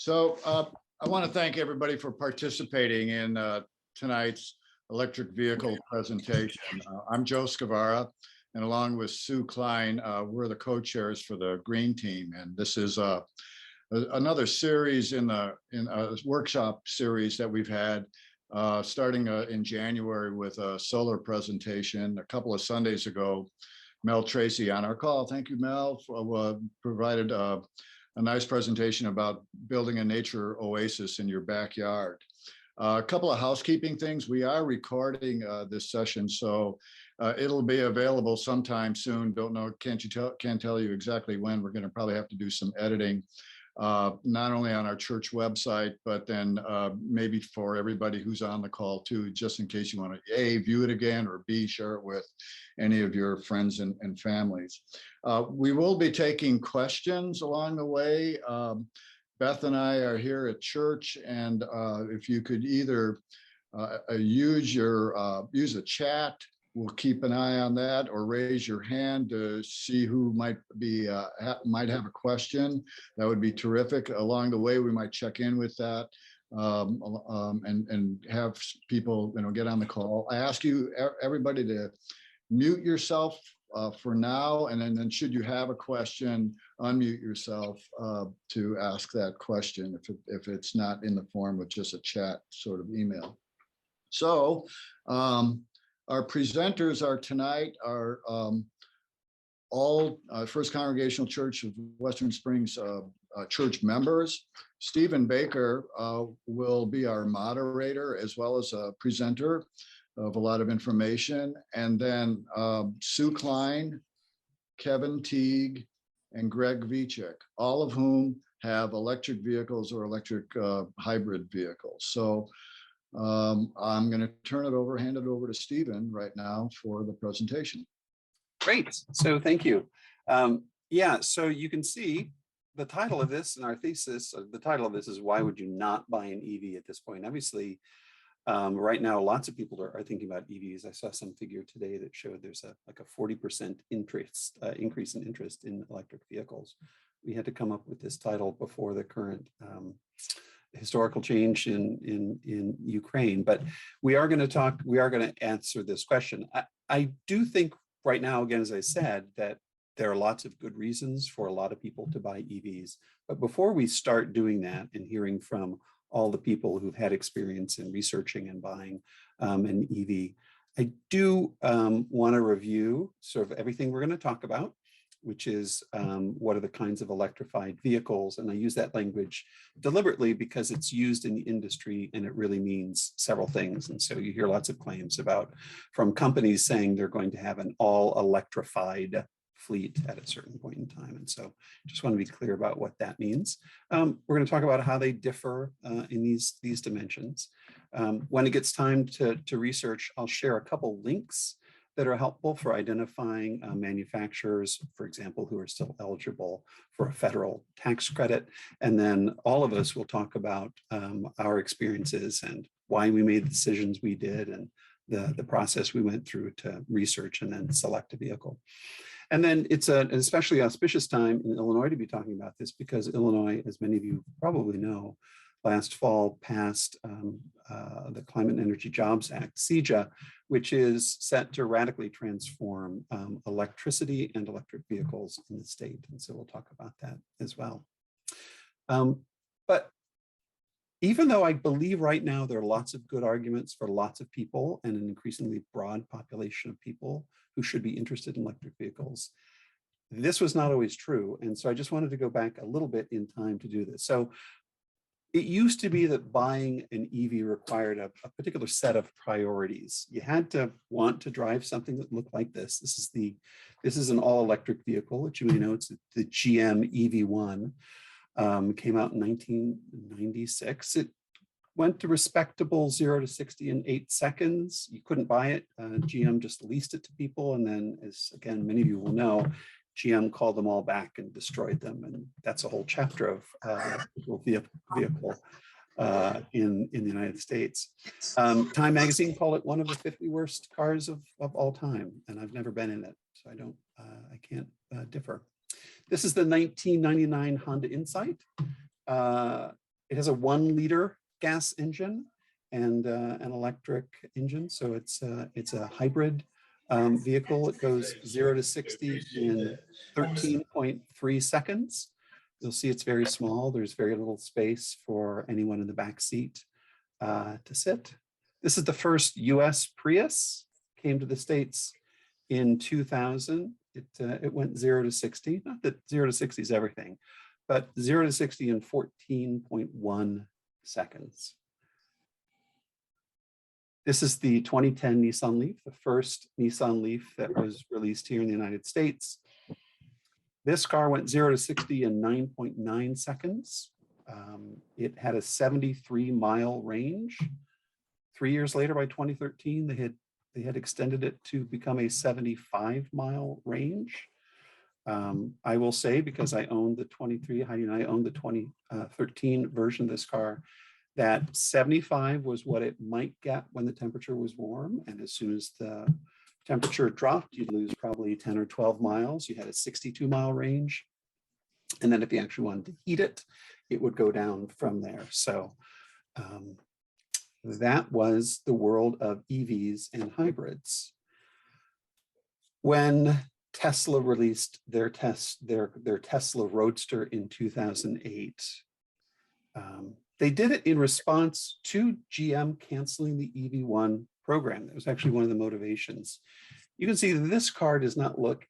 I want to thank everybody for participating in tonight's electric vehicle presentation. I'm Joe Scavara, and along with Sue Klein, we're the co-chairs for the Green Team. And this is another series in a workshop series that we've had starting in January with a solar presentation. A couple of Sundays ago, Mel Tracy on our call. Thank you, Mel, for provided a nice presentation about building a nature oasis in your backyard. A couple of housekeeping things. We are recording this session, so it'll be available sometime soon. Don't know, can't tell you exactly when. We're going to probably have to do some editing, not only on our church website, but then maybe for everybody who's on the call too, just in case you want to A, view it again, or B, share it with any of your friends and families. We will be taking questions along the way. Beth and I are here at church, and if you could either use a chat, we'll keep an eye on that, or raise your hand to see who might have a question. That would be terrific. Along the way, we might check in with that and have people get on the call. I ask you everybody to mute yourself for now, and then should you have a question, unmute yourself to ask that question if it's not in the form of just a chat sort of email. So our presenters are tonight are all First Congregational Church of Western Springs church members. Stephen Baker will be our moderator as well as a presenter of a lot of information. And then Sue Klein, Kevin Teague, and Greg Vichik, all of whom have electric vehicles or electric hybrid vehicles. So I'm going to hand it over to Stephen right now for the presentation. Great. So thank you. Yeah, so you can see the title of this and our thesis. The title of this is "Why Would You Not Buy an EV at This Point?" Obviously, right now, lots of people are thinking about EVs. I saw some figure today that showed there's a 40% increase in interest in electric vehicles. We had to come up with this title before the current historical change in Ukraine, but we are going to answer this question. I do think right now, again, as I said, that there are lots of good reasons for a lot of people to buy EVs. But before we start doing that and hearing from all the people who've had experience in researching and buying an EV, I do want to review sort of everything we're going to talk about, which is what are the kinds of electrified vehicles. And I use that language deliberately because it's used in the industry and it really means several things. And so you hear lots of claims from companies saying they're going to have an all electrified fleet at a certain point in time. And so just want to be clear about what that means. We're going to talk about how they differ in these dimensions. When it gets time to research, I'll share a couple links that are helpful for identifying manufacturers, for example, who are still eligible for a federal tax credit. And then all of us will talk about our experiences and why we made the decisions we did and the process we went through to research and then select a vehicle. And then it's an especially auspicious time in Illinois to be talking about this because Illinois, as many of you probably know, last fall passed the Climate and Energy Jobs Act, CEJA, which is set to radically transform electricity and electric vehicles in the state. And so we'll talk about that as well. But even though I believe right now there are lots of good arguments for lots of people and an increasingly broad population of people who should be interested in electric vehicles, this was not always true. And so I just wanted to go back a little bit in time to do this. So it used to be that buying an EV required a particular set of priorities. You had to want to drive something that looked like this. This is an all-electric vehicle, which you may know, it's the GM EV1. Came out in 1996. It went to respectable 0 to 60 in 8 seconds. You couldn't buy it. GM just leased it to people. And then, as again, many of you will know, GM called them all back and destroyed them. And that's a whole chapter of vehicle in the United States. Time magazine called it one of the 50 worst cars of all time. And I've never been in it, so I can't differ. This is the 1999 Honda Insight. It has a 1-liter gas engine and an electric engine. So it's a hybrid vehicle. It goes 0 to 60 in 13.3 seconds. You'll see it's very small. There's very little space for anyone in the back seat to sit. This is the first US Prius, came to the States in 2000. It went 0 to 60. Not that 0 to 60 is everything, but 0 to 60 in 14.1 seconds. This is the 2010 Nissan Leaf, the first Nissan Leaf that was released here in the United States. This car went 0 to 60 in 9.9 seconds. It had a 73-mile range. 3 years later, by 2013, they had extended it to become a 75-mile range. I will say, because I own the 23, Heidi and I own the 2013 version of this car, that 75 was what it might get when the temperature was warm. And as soon as the temperature dropped, you'd lose probably 10 or 12 miles. You had a 62-mile range. And then if you actually wanted to heat it, it would go down from there. So that was the world of EVs and hybrids. When Tesla released their Tesla Roadster in 2008, they did it in response to GM canceling the EV1 program. That was actually one of the motivations. You can see that this car does not look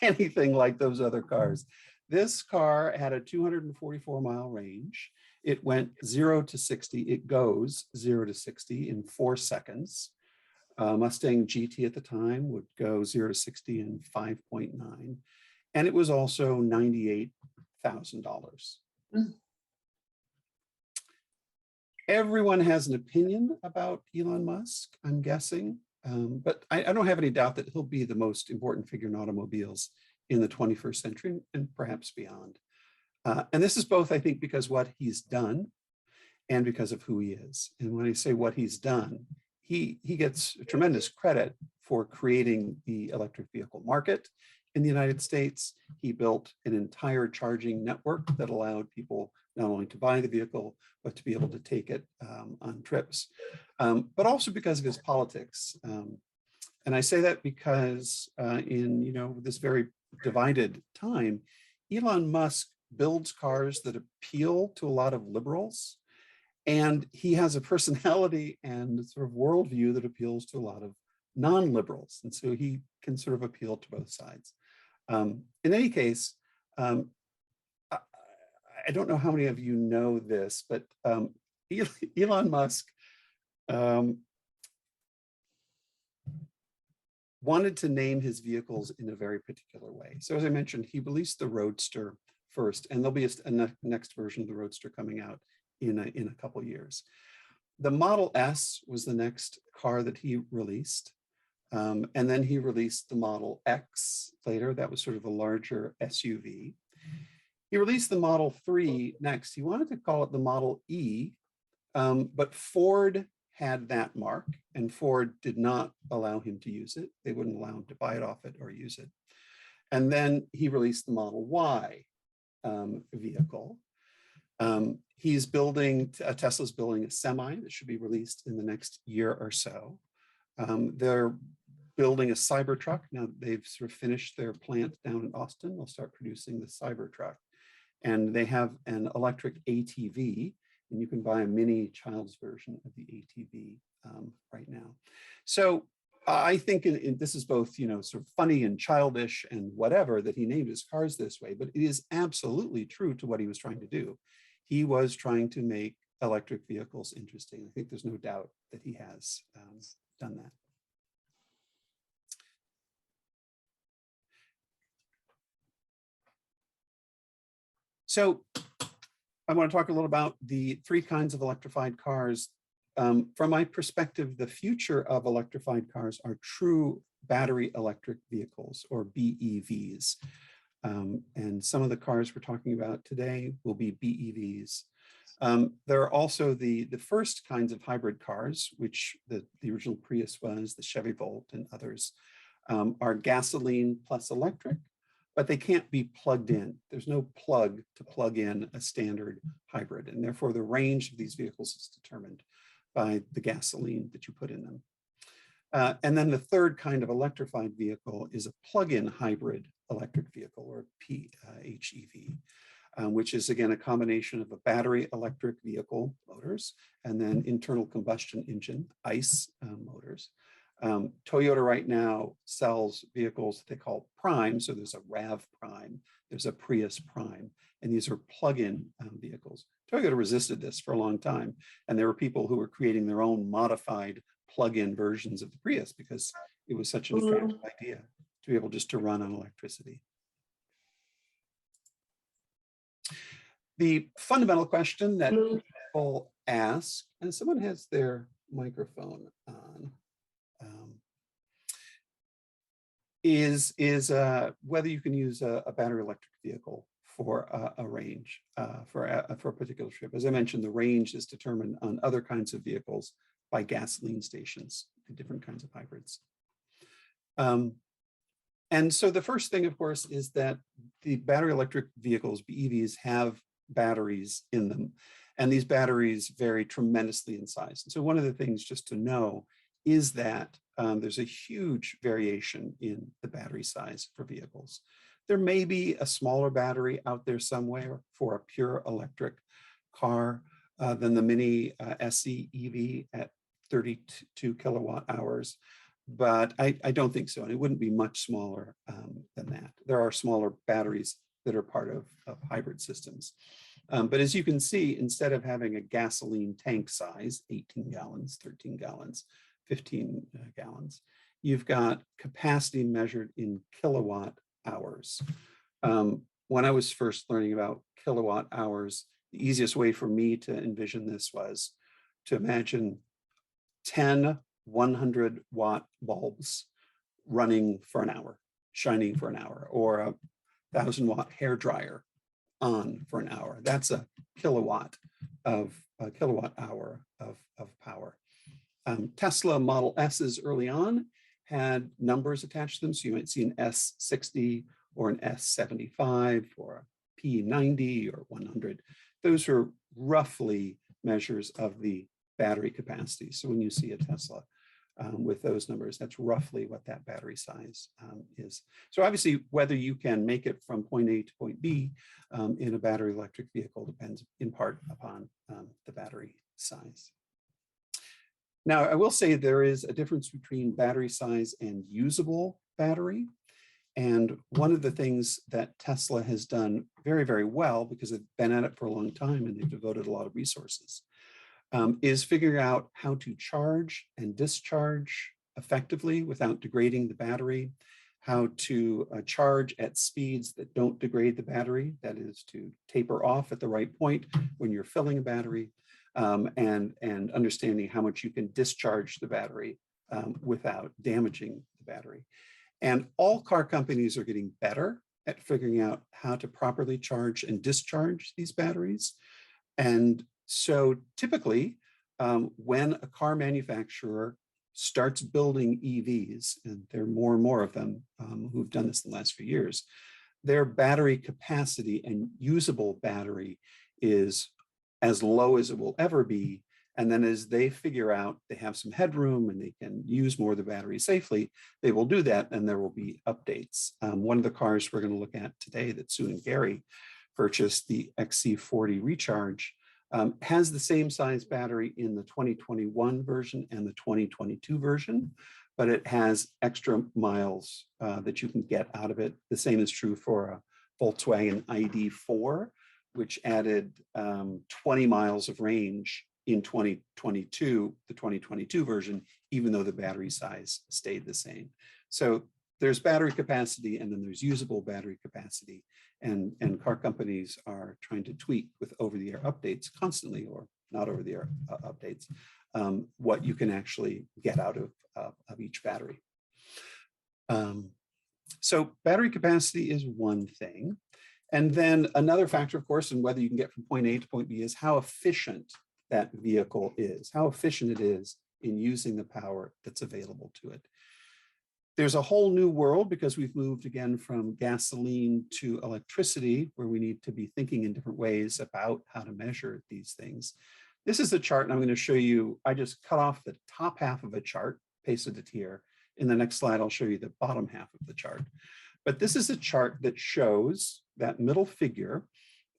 anything like those other cars. This car had a 244-mile range. It went 0 to 60. It goes 0 to 60 in 4 seconds. Mustang GT at the time would go 0 to 60 in 5.9. And it was also $98,000. Everyone has an opinion about Elon Musk, I'm guessing, but I don't have any doubt that he'll be the most important figure in automobiles in the 21st century and perhaps beyond. And this is both, I think, because what he's done and because of who he is. And when I say what he's done, he gets tremendous credit for creating the electric vehicle market in the United States. He built an entire charging network that allowed people not only to buy the vehicle, but to be able to take it on trips, but also because of his politics. And I say that because in this very divided time, Elon Musk builds cars that appeal to a lot of liberals, and he has a personality and sort of worldview that appeals to a lot of non-liberals. And so he can sort of appeal to both sides. In any case, I don't know how many of you know this, but Elon Musk wanted to name his vehicles in a very particular way. So as I mentioned, he released the Roadster first, and there'll be a next version of the Roadster coming out in a couple years. The Model S was the next car that he released. And then he released the Model X later. That was sort of a larger SUV. He released the Model 3 next. He wanted to call it the Model E, but Ford had that mark, and Ford did not allow him to use it. They wouldn't allow him to buy it off it or use it. And then he released the Model Y vehicle. Tesla's building a Semi that should be released in the next year or so. They're building a Cybertruck. Now they've sort of finished their plant down in Austin. They'll start producing the Cybertruck. And they have an electric ATV, and you can buy a mini child's version of the ATV right now. So I think this is both, sort of funny and childish and whatever that he named his cars this way, but it is absolutely true to what he was trying to do. He was trying to make electric vehicles interesting. I think there's no doubt that he has done that. So I want to talk a little about the 3 kinds of electrified cars. From my perspective, the future of electrified cars are true battery electric vehicles, or BEVs. And some of the cars we're talking about today will be BEVs. There are also the first kinds of hybrid cars, which the original Prius was, the Chevy Volt and others, are gasoline plus electric. but they can't be plugged in. There's no plug to plug in a standard hybrid, and therefore the range of these vehicles is determined by the gasoline that you put in them. And then the third kind of electrified vehicle is a plug-in hybrid electric vehicle, or PHEV, which is again a combination of a battery electric vehicle motors and then internal combustion engine, ICE motors. Toyota right now sells vehicles that they call Prime. So there's a RAV Prime, there's a Prius Prime, and these are plug-in vehicles. Toyota resisted this for a long time. And there were people who were creating their own modified plug-in versions of the Prius because it was such an attractive idea to be able just to run on electricity. The fundamental question that people ask, and someone has their microphone on, is whether you can use a battery electric vehicle for a range, for a particular trip. As I mentioned, the range is determined on other kinds of vehicles by gasoline stations, different kinds of hybrids. And so the first thing, of course, is that the battery electric vehicles, BEVs, have batteries in them. And these batteries vary tremendously in size. And so one of the things just to know is that there's a huge variation in the battery size for vehicles. There may be a smaller battery out there somewhere for a pure electric car than the Mini SE EV at 32 kilowatt hours, but I don't think so. And it wouldn't be much smaller than that. There are smaller batteries that are part of hybrid systems. But as you can see, instead of having a gasoline tank size, 18 gallons, 13 gallons, 15 gallons, you've got capacity measured in kilowatt hours. When I was first learning about kilowatt hours, the easiest way for me to envision this was to imagine 10 100-watt bulbs running for an hour, shining for an hour, or a 1,000-watt hair dryer on for an hour. That's a kilowatt hour of power. Tesla Model S's early on had numbers attached to them. So you might see an S60 or an S75 or a P90 or 100. Those are roughly measures of the battery capacity. So when you see a Tesla with those numbers, that's roughly what that battery size is. So obviously, whether you can make it from point A to point B in a battery electric vehicle depends in part upon the battery size. Now, I will say there is a difference between battery size and usable battery. And one of the things that Tesla has done very, very well, because they've been at it for a long time and they've devoted a lot of resources, is figuring out how to charge and discharge effectively without degrading the battery, how to charge at speeds that don't degrade the battery, that is to taper off at the right point when you're filling a battery, and understanding how much you can discharge the battery without damaging the battery. And all car companies are getting better at figuring out how to properly charge and discharge these batteries. And so typically, when a car manufacturer starts building EVs, and there are more and more of them who've done this in the last few years, their battery capacity and usable battery is as low as it will ever be. And then as they figure out they have some headroom and they can use more of the battery safely, they will do that and there will be updates. One of the cars we're going to look at today that Sue and Gary purchased, the XC40 Recharge, has the same size battery in the 2021 version and the 2022 version, but it has extra miles that you can get out of it. The same is true for a Volkswagen ID4, which added 20 miles of range in 2022, the 2022 version, even though the battery size stayed the same. So there's battery capacity and then there's usable battery capacity. And car companies are trying to tweak with over-the-air updates constantly, or not over-the-air updates, what you can actually get out of each battery. So battery capacity is one thing. And then another factor, of course, in whether you can get from point A to point B is how efficient that vehicle is, how efficient it is in using the power that's available to it. There's a whole new world because we've moved again from gasoline to electricity, where we need to be thinking in different ways about how to measure these things. This is a chart, and I'm going to show you, I just cut off the top half of a chart, pasted it here. In the next slide, I'll show you the bottom half of the chart. But this is a chart that shows that middle figure,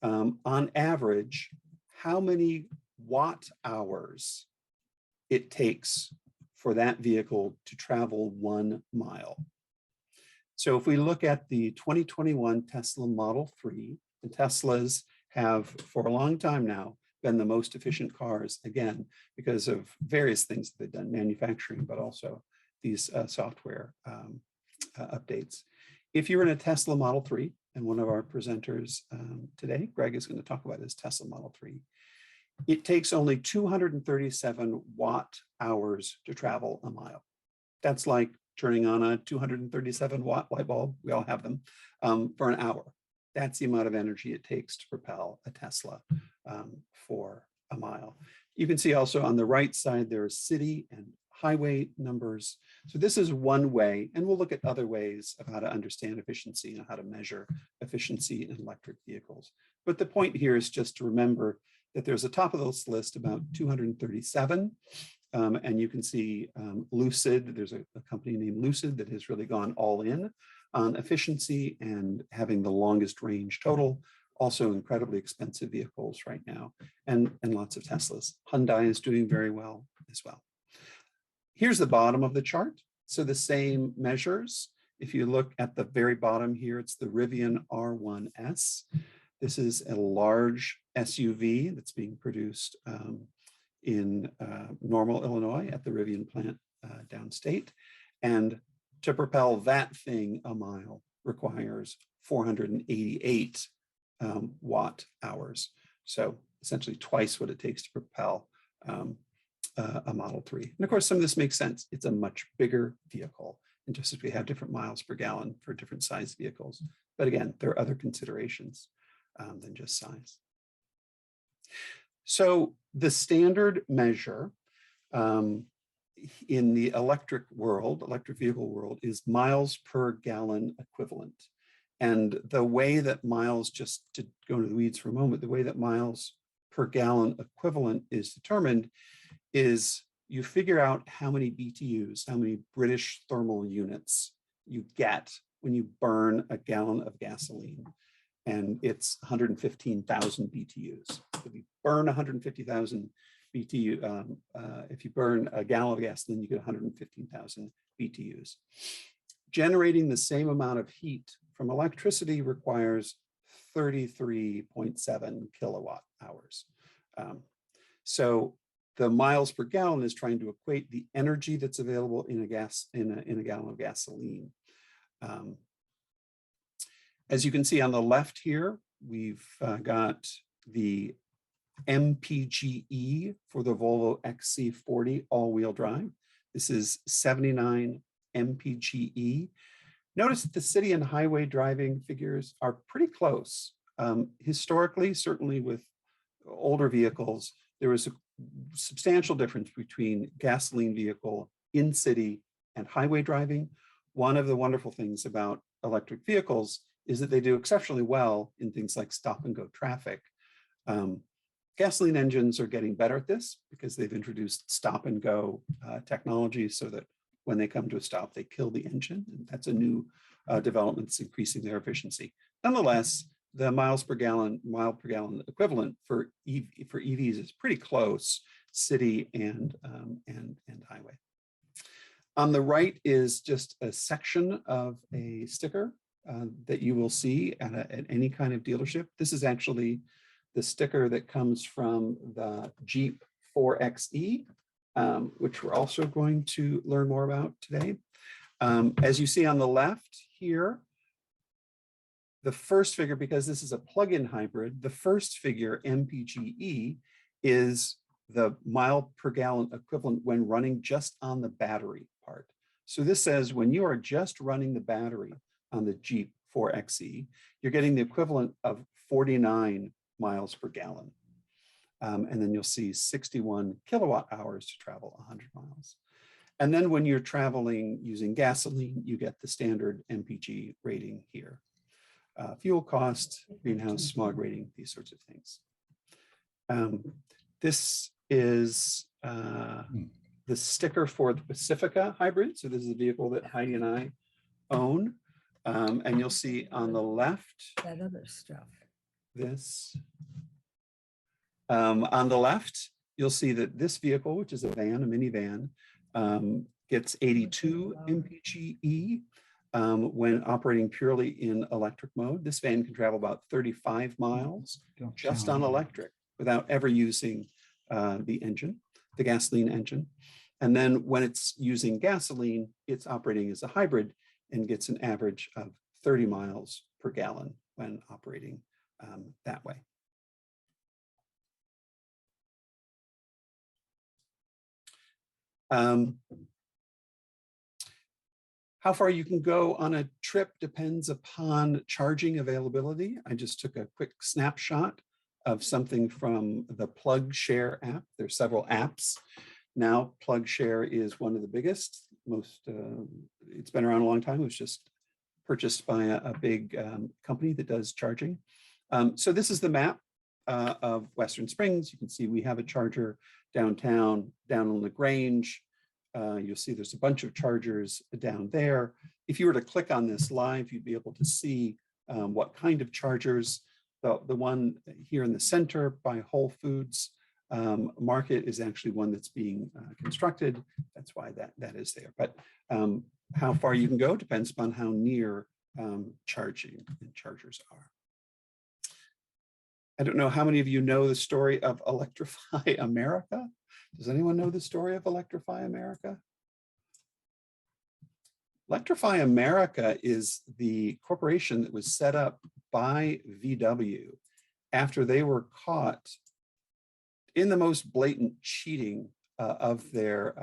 on average, how many watt hours it takes for that vehicle to travel 1 mile. So if we look at the 2021 Tesla Model 3, and Teslas have for a long time now been the most efficient cars, again, because of various things that they've done, manufacturing, but also these software updates. If you're in a Tesla Model 3, and one of our presenters today, Greg, is going to talk about his Tesla Model 3, it takes only 237 watt hours to travel a mile. That's like turning on a 237 watt light bulb, we all have them, for an hour. That's the amount of energy it takes to propel a Tesla for a mile. You can see also on the right side, there are city and highway numbers. So this is one way, and we'll look at other ways of how to understand efficiency and how to measure efficiency in electric vehicles. But the point here is just to remember that there's a top of this list about 237. And you can see Lucid, there's a company named Lucid that has really gone all in on efficiency and having the longest range total, also incredibly expensive vehicles right now, and lots of Teslas. Hyundai is doing very well as well. Here's the bottom of the chart. So the same measures. If you look at the very bottom here, it's the Rivian R1S. This is a large SUV that's being produced in Normal, Illinois at the Rivian plant downstate. And to propel that thing a mile requires 488 watt hours. So essentially twice what it takes to propel a Model 3. And of course, some of this makes sense. It's a much bigger vehicle. And just as we have different miles per gallon for different size vehicles. But again, there are other considerations than just size. So the standard measure in the electric vehicle world, is miles per gallon equivalent. And the way that miles, just to go into the weeds for a moment, the way that miles per gallon equivalent is determined is you figure out how many BTUs, how many British thermal units you get when you burn a gallon of gasoline. And it's 115,000 BTUs. If you burn 150,000 BTU, if you burn a gallon of gasoline, you get 115,000 BTUs. Generating the same amount of heat from electricity requires 33.7 kilowatt hours. So the miles per gallon is trying to equate the energy that's available in a gallon of gasoline. As you can see on the left here, we've got the MPGE for the Volvo XC40 all-wheel drive. This is 79 MPGE. Notice that the city and highway driving figures are pretty close. Historically, certainly with older vehicles, there was a substantial difference between gasoline vehicle in city and highway driving. One of the wonderful things about electric vehicles is that they do exceptionally well in things like stop and go traffic. Gasoline engines are getting better at this because they've introduced stop and go technology so that when they come to a stop, they kill the engine. And that's a new development that's increasing their efficiency. Nonetheless, the mile per gallon equivalent for EVs is pretty close, city and highway. On the right is just a section of a sticker that you will see at any kind of dealership. This is actually the sticker that comes from the Jeep 4xe, which we're also going to learn more about today. As you see on the left here, the first figure, because this is a plug-in hybrid, the first figure, MPGE, is the mile per gallon equivalent when running just on the battery part. So this says when you are just running the battery on the Jeep 4xe, you're getting the equivalent of 49 miles per gallon. And then you'll see 61 kilowatt hours to travel 100 miles. And then when you're traveling using gasoline, you get the standard MPGE rating here. Fuel cost, greenhouse smog rating, these sorts of things. This is the sticker for the Pacifica hybrid. So this is a vehicle that Heidi and I own. And you'll see on the left, that other stuff. this. On the left, you'll see that this vehicle, which is a van, a minivan, gets 82 MPGE when operating purely in electric mode. This van can travel about 35 miles just on electric without ever using the engine, the gasoline engine. And then when it's using gasoline, it's operating as a hybrid and gets an average of 30 miles per gallon when operating that way. How far you can go on a trip depends upon charging availability. I just took a quick snapshot of something from the PlugShare app. There's several apps. Now, PlugShare is one of the biggest, it's been around a long time. It was just purchased by a big company that does charging. So this is the map of Western Springs. You can see we have a charger downtown, down on LaGrange. You'll see there's a bunch of chargers down there. If you were to click on this live, you'd be able to see what kind of chargers. The one here in the center by Whole Foods Market is actually one that's being constructed. That's why that is there. But how far you can go depends upon how near charging and chargers are. I don't know how many of you know the story of Electrify America. Does anyone know the story of Electrify America? Electrify America is the corporation that was set up by VW after they were caught in the most blatant cheating of their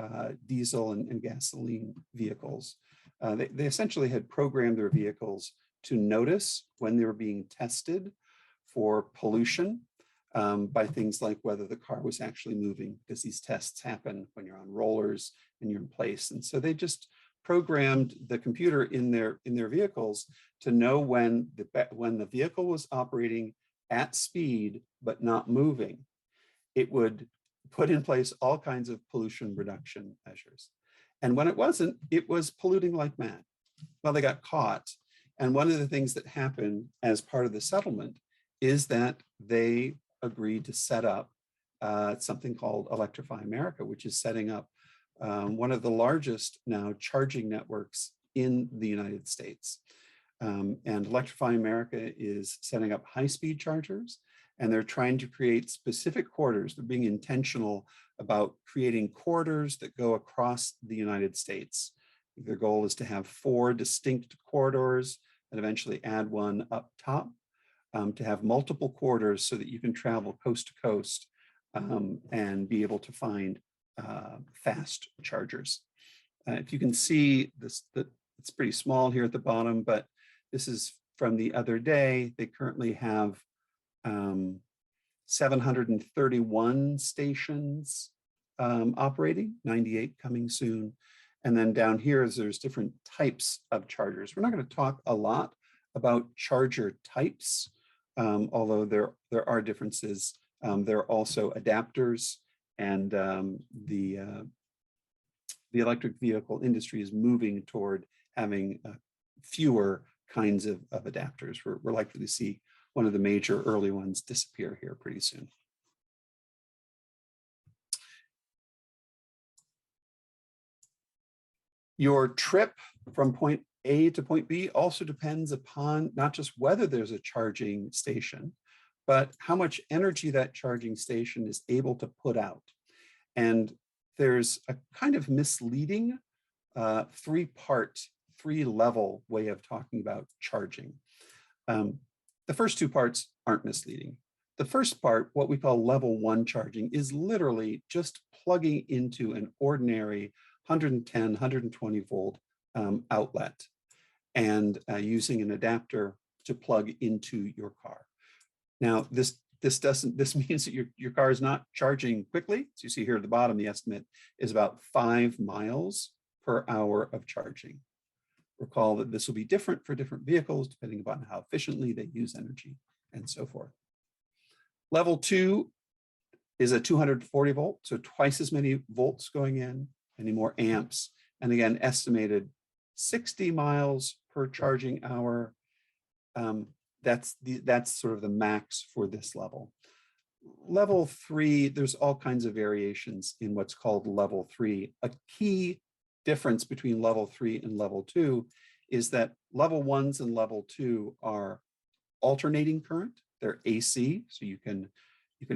diesel and gasoline vehicles. They essentially had programmed their vehicles to notice when they were being tested for pollution by things like whether the car was actually moving, because these tests happen when you're on rollers and you're in place. And so they just programmed the computer in their vehicles to know when the vehicle was operating at speed but not moving. It would put in place all kinds of pollution reduction measures. And when it wasn't, it was polluting like mad. Well, they got caught. And one of the things that happened as part of the settlement is that they agreed to set up something called Electrify America, which is setting up one of the largest now charging networks in the United States. And Electrify America is setting up high-speed chargers, and they're trying to create specific corridors. They're being intentional about creating corridors that go across the United States. Their goal is to have 4 distinct corridors and eventually add one up top. To have multiple corridors so that you can travel coast to coast and be able to find fast chargers. If you can see this, it's pretty small here at the bottom, but this is from the other day. They currently have 731 stations operating, 98 coming soon. And then down here, there's different types of chargers. We're not going to talk a lot about charger types. Although there are differences. There are also adapters, and the electric vehicle industry is moving toward having fewer kinds of adapters. We're likely to see one of the major early ones disappear here pretty soon. Your trip from point A to point B also depends upon not just whether there's a charging station, but how much energy that charging station is able to put out. And there's a kind of misleading 3-level way of talking about charging. The first 2 parts aren't misleading. The first part, what we call level 1 charging, is literally just plugging into an ordinary 110, 120 volt outlet and using an adapter to plug into your car. Now, this this means that your car is not charging quickly. So you see here at the bottom, the estimate is about 5 miles per hour of charging. Recall that this will be different for different vehicles, depending upon how efficiently they use energy and so forth. Level 2 is a 240 volt, so twice as many volts going in, any more amps. And again, estimated 60 miles per charging hour. That's sort of the max for this level. Level 3, there's all kinds of variations in what's called level 3. A key difference between level 3 and level 2 is that level 1s and level 2 are alternating current. They're AC, so you can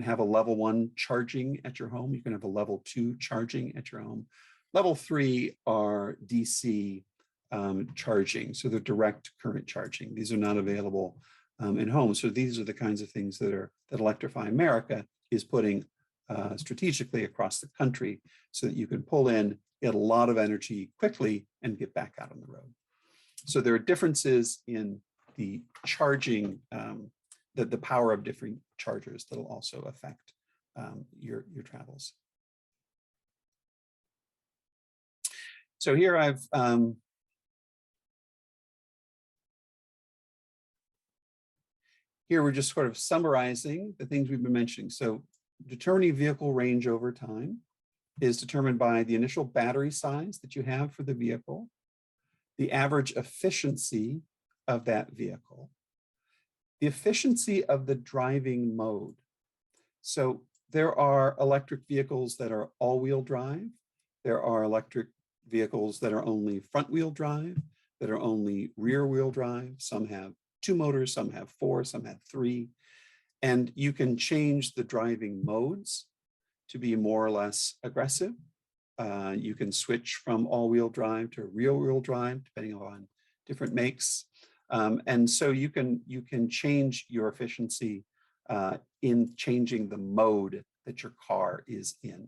have a level 1 charging at your home. You can have a level 2 charging at your home. Level 3 are DC charging, so they're direct current charging. These are not available in homes. So these are the kinds of things that Electrify America is putting strategically across the country, so that you can pull in, get a lot of energy quickly, and get back out on the road. So there are differences in the charging, the power of different chargers that will also affect your travels. So here here we're just sort of summarizing the things we've been mentioning. So determining vehicle range over time is determined by the initial battery size that you have for the vehicle, the average efficiency of that vehicle, the efficiency of the driving mode. So there are electric vehicles that are all-wheel drive. There are electric vehicles that are only front-wheel drive, that are only rear-wheel drive. Some have 2 motors, some have 4, some have 3. And you can change the driving modes to be more or less aggressive. You can switch from all-wheel drive to rear-wheel drive, depending on different makes. And so you can change your efficiency in changing the mode that your car is in.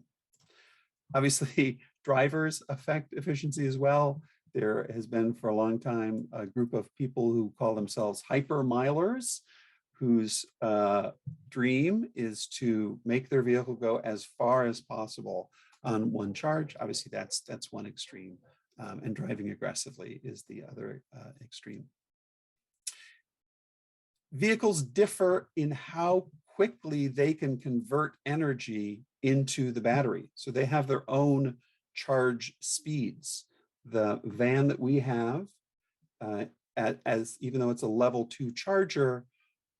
Obviously, drivers affect efficiency as well. There has been for a long time a group of people who call themselves hyper-milers, whose dream is to make their vehicle go as far as possible on one charge. Obviously, that's one extreme, and driving aggressively is the other extreme. Vehicles differ in how quickly they can convert energy into the battery. So they have their own charge speeds. The van that we have, even though it's a level 2 charger,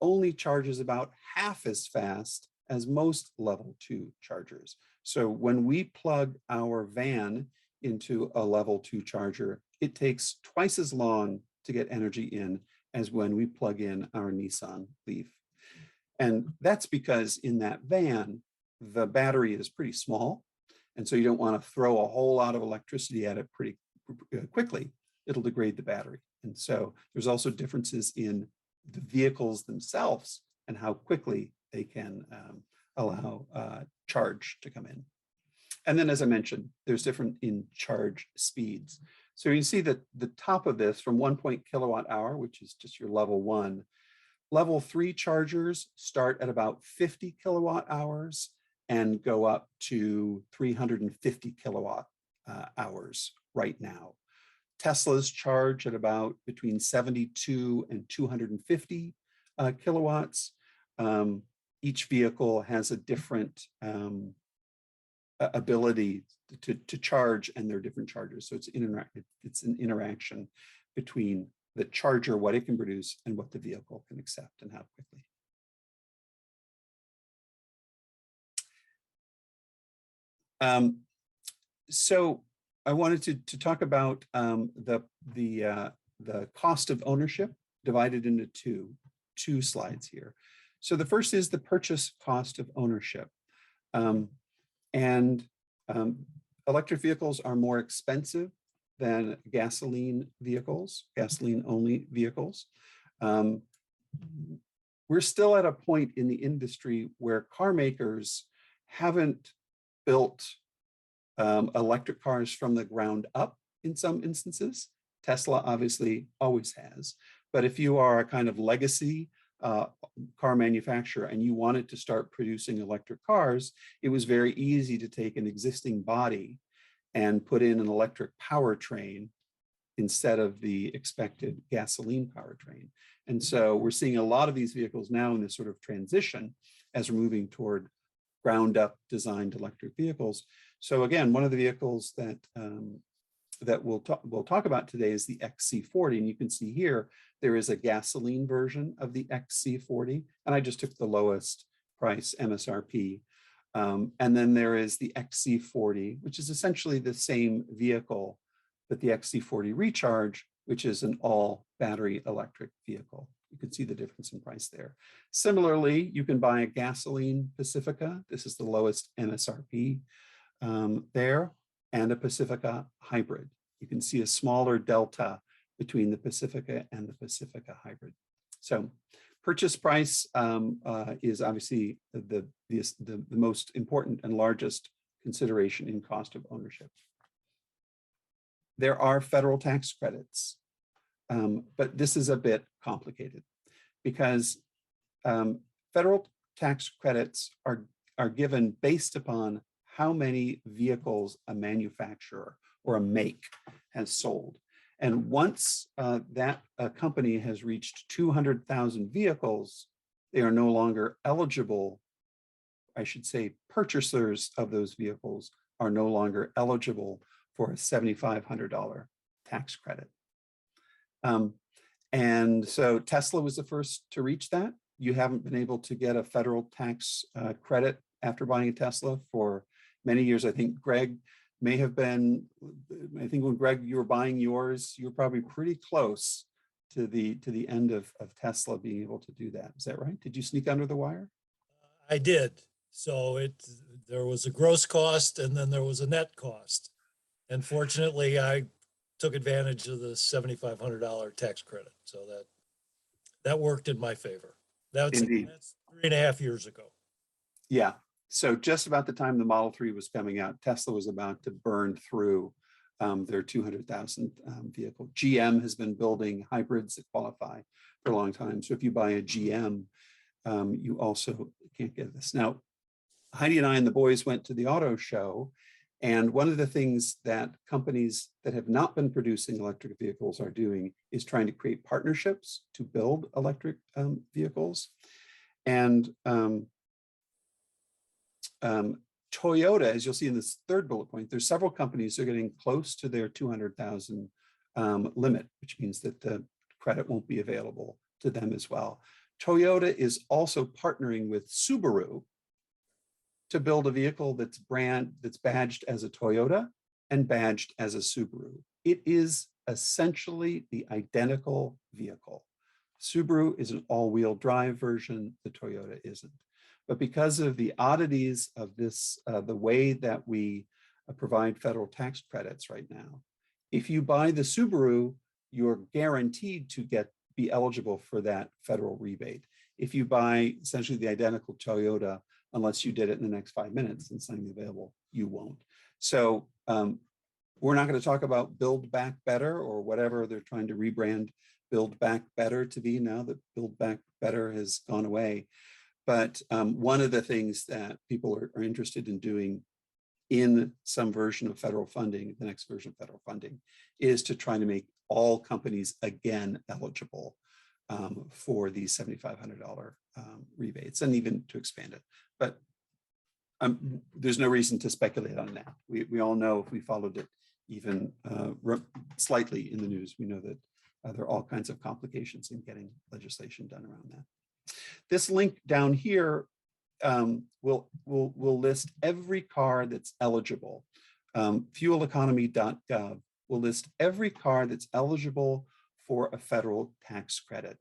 only charges about half as fast as most level 2 chargers. So when we plug our van into a level 2 charger, it takes twice as long to get energy in as when we plug in our Nissan Leaf. And that's because in that van, the battery is pretty small. And so you don't want to throw a whole lot of electricity at it pretty quickly. It'll degrade the battery. And so there's also differences in the vehicles themselves and how quickly they can allow charge to come in. And then, as I mentioned, there's different in charge speeds. So you can see that the top of this from 1 kilowatt hour, which is just your level 1, level 3 chargers start at about 50 kilowatt hours and go up to 350 kilowatt hours right now. Teslas charge at about between 72 and 250 kilowatts. Each vehicle has a different ability to charge, and they're different chargers. So it's an interaction between the charger, what it can produce, and what the vehicle can accept and how quickly. So I wanted to talk about the cost of ownership divided into two slides here. So the first is the purchase cost of ownership. Electric vehicles are more expensive than gasoline vehicles, gasoline-only vehicles. We're still at a point in the industry where car makers haven't built electric cars from the ground up in some instances. Tesla obviously always has. But if you are a kind of legacy car manufacturer and you wanted to start producing electric cars, it was very easy to take an existing body and put in an electric powertrain instead of the expected gasoline powertrain. And so we're seeing a lot of these vehicles now in this sort of transition as we're moving toward ground up designed electric vehicles. So again, one of the vehicles that that we'll talk about today is the XC40. And you can see here, there is a gasoline version of the XC40. And I just took the lowest price MSRP. And then there is the XC40, which is essentially the same vehicle, but the XC40 Recharge, which is an all battery electric vehicle. You can see the difference in price there. Similarly, you can buy a gasoline Pacifica. This is the lowest MSRP there, and a Pacifica Hybrid. You can see a smaller delta between the Pacifica and the Pacifica Hybrid. So purchase price is obviously the most important and largest consideration in cost of ownership. There are federal tax credits, but this is a bit complicated because federal tax credits are given based upon how many vehicles a manufacturer or a make has sold. And once that company has reached 200,000 vehicles, they are no longer eligible. I should say purchasers of those vehicles are no longer eligible for a $7,500 tax credit. And so Tesla was the first to reach that. You haven't been able to get a federal tax credit after buying a Tesla for many years. I think Greg may have been, I think when Greg, you were buying yours, you were probably pretty close to the end of Tesla being able to do that. Is that right? Did you sneak under the wire? I did. So there was a gross cost and then there was a net cost. And fortunately, I took advantage of the $7,500 tax credit. So that worked in my favor. That's 3.5 years ago. Yeah. So just about the time the Model 3 was coming out, Tesla was about to burn through their 200,000 vehicle. GM has been building hybrids that qualify for a long time. So if you buy a GM, you also can't get this. Now, Heidi and I and the boys went to the auto show. And one of the things that companies that have not been producing electric vehicles are doing is trying to create partnerships to build electric vehicles. And Toyota, as you'll see in this third bullet point, there's several companies that are getting close to their 200,000 limit, which means that the credit won't be available to them as well. Toyota is also partnering with Subaru to build a vehicle that's badged as a Toyota and badged as a Subaru. It is essentially the identical vehicle. Subaru is an all-wheel drive version, the Toyota isn't. But because of the oddities of this, the way that we provide federal tax credits right now, if you buy the Subaru, you're guaranteed to be eligible for that federal rebate. If you buy essentially the identical Toyota, unless you did it in the next 5 minutes and something available, you won't. So we're not going to talk about Build Back Better or whatever they're trying to rebrand Build Back Better to be now that Build Back Better has gone away. But one of the things that people are interested in doing in some version of federal funding, the next version of federal funding, is to try to make all companies again eligible for these $7,500 rebates and even to expand it. But there's no reason to speculate on that. We all know if we followed it even slightly in the news, we know that there are all kinds of complications in getting legislation done around that. This link down here will list every car that's eligible. Fueleconomy.gov will list every car that's eligible for a federal tax credit.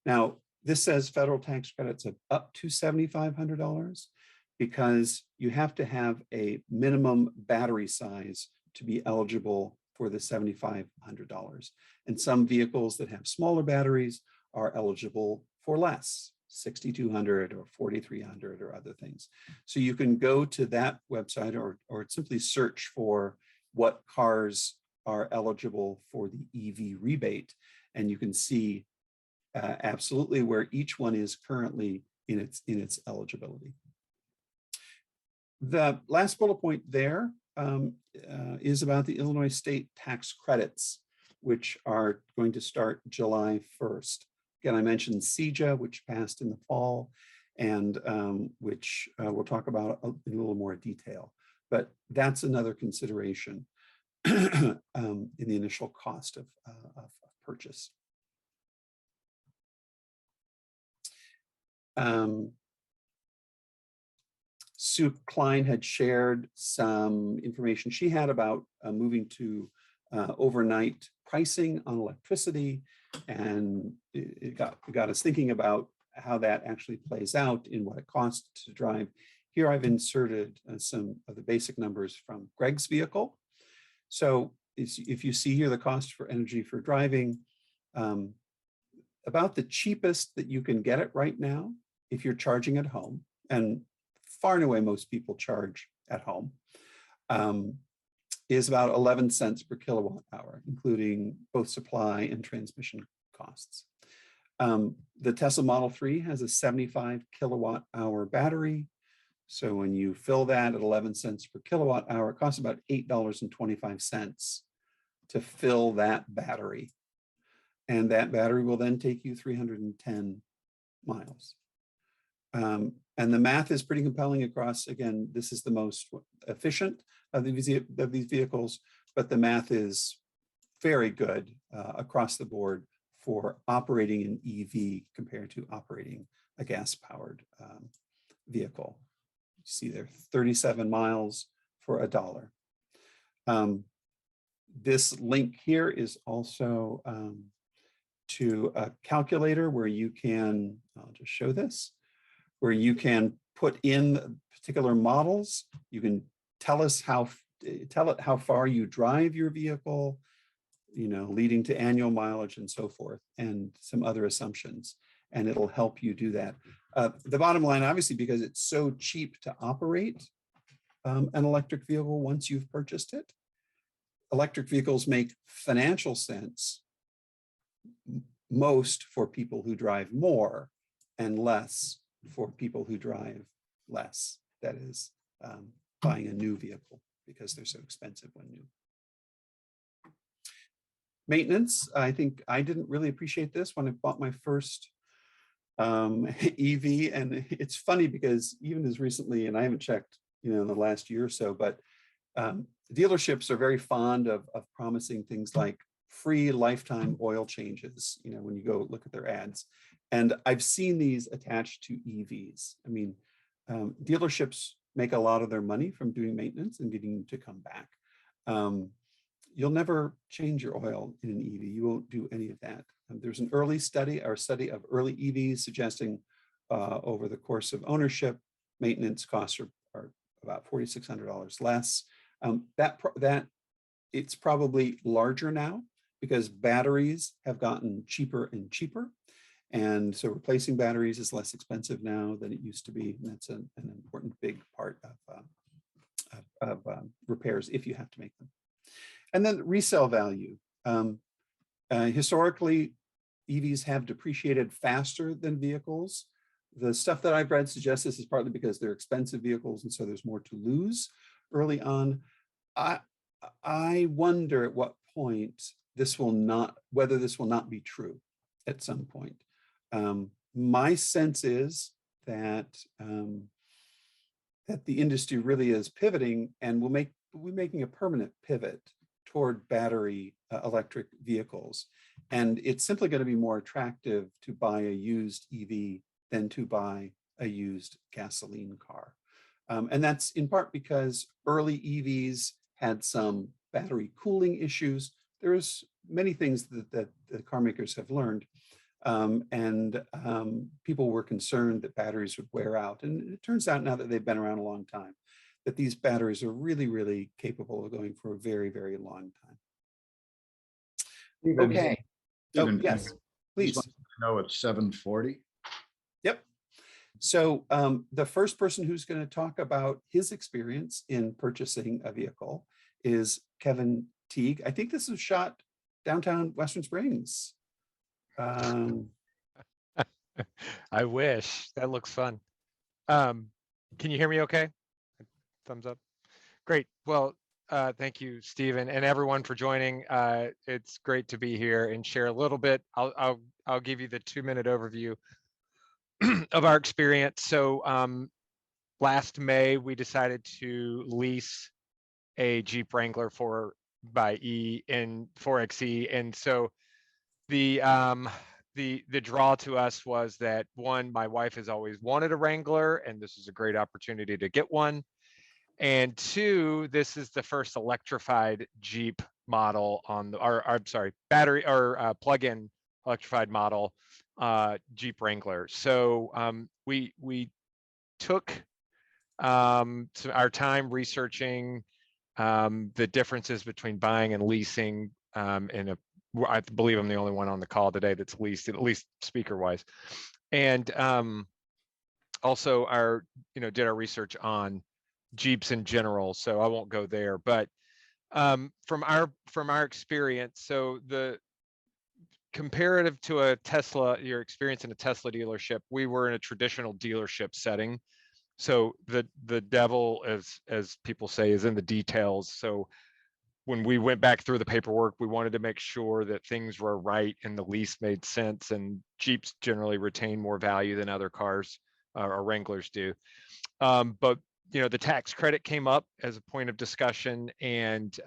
Now, this says federal tax credits of up to $7,500 because you have to have a minimum battery size to be eligible for the $7,500. And some vehicles that have smaller batteries are eligible for less, 6,200 or 4,300 or other things. So you can go to that website or simply search for what cars are eligible for the EV rebate, and you can see absolutely where each one is currently in its eligibility. The last bullet point there is about the Illinois state tax credits, which are going to start July 1st. Again, I mentioned CEJA, which passed in the fall, and which we'll talk about in a little more detail. But that's another consideration in the initial cost of purchase. Sue Klein had shared some information she had about moving to overnight pricing on electricity, and it got us thinking about how that actually plays out in what it costs to drive. Here I've inserted some of the basic numbers from Greg's vehicle. So if you see here the cost for energy for driving, about the cheapest that you can get it right now, if you're charging at home, and far and away most people charge at home, is about 11 cents per kilowatt hour, including both supply and transmission costs. The Tesla Model 3 has a 75 kilowatt hour battery. So when you fill that at 11 cents per kilowatt hour, it costs about $8.25 to fill that battery. And that battery will then take you 310 miles. And the math is pretty compelling across, again, this is the most efficient of these vehicles, but the math is very good across the board for operating an EV compared to operating a gas-powered vehicle. You see there, 37 miles for $1. This link here is also to a calculator where you can, I'll just show this, where you can put in particular models. You can tell it how far you drive your vehicle, leading to annual mileage and so forth, and some other assumptions, and it'll help you do that. The bottom line, obviously, because it's so cheap to operate an electric vehicle once you've purchased it, electric vehicles make financial sense most for people who drive more and less for people who drive less. That is, buying a new vehicle because they're so expensive when new. Maintenance, I think I didn't really appreciate this when I bought my first EV, and it's funny because even as recently, and I haven't checked, in the last year or so, but dealerships are very fond of promising things like free lifetime oil changes, when you go look at their ads. And I've seen these attached to EVs. I mean, dealerships make a lot of their money from doing maintenance and getting them to come back. You'll never change your oil in an EV. You won't do any of that. There's an early study of early EVs suggesting over the course of ownership, maintenance costs are about $4,600 less. That it's probably larger now because batteries have gotten cheaper and cheaper. And so replacing batteries is less expensive now than it used to be. And that's an important big part of repairs if you have to make them. And then resale value. Historically, EVs have depreciated faster than vehicles. The stuff that I've read suggests this is partly because they're expensive vehicles and so there's more to lose early on. I wonder at what point whether this will not be true at some point. My sense is that that the industry really is pivoting and will be making a permanent pivot toward battery electric vehicles. And it's simply going to be more attractive to buy a used EV than to buy a used gasoline car. And that's in part because early EVs had some battery cooling issues. There's many things that the car makers have learned. People were concerned that batteries would wear out. And it turns out now that they've been around a long time, that these batteries are really, really capable of going for a very, very long time. Okay. Oh, yes, please. No, it's 7:40. Yep. So the first person who's going to talk about his experience in purchasing a vehicle is Kevin Teague. I think this was shot downtown Western Springs. I wish. That looks fun. Can you hear me okay? Thumbs up. Great. Well, thank you, Stephen, and everyone for joining. It's great to be here and share a little bit. I'll give you the 2-minute overview of our experience. So last May, we decided to lease a Jeep Wrangler 4xe, and so the draw to us was that, one, my wife has always wanted a Wrangler, and this is a great opportunity to get one. And two, this is the first electrified Jeep model on the, or I'm sorry, battery or plug-in electrified model Jeep Wrangler. So we took our time researching the differences between buying and leasing. And I believe I'm the only one on the call today that's leased, at least speaker wise. And also did our research on Jeeps in general. So I won't go there, but from our experience, so the comparative to a Tesla, your experience in a Tesla dealership, we were in a traditional dealership setting. So the devil, as people say, is in the details. So when we went back through the paperwork, we wanted to make sure that things were right and the lease made sense. And Jeeps generally retain more value than other cars or Wranglers do. But the tax credit came up as a point of discussion, and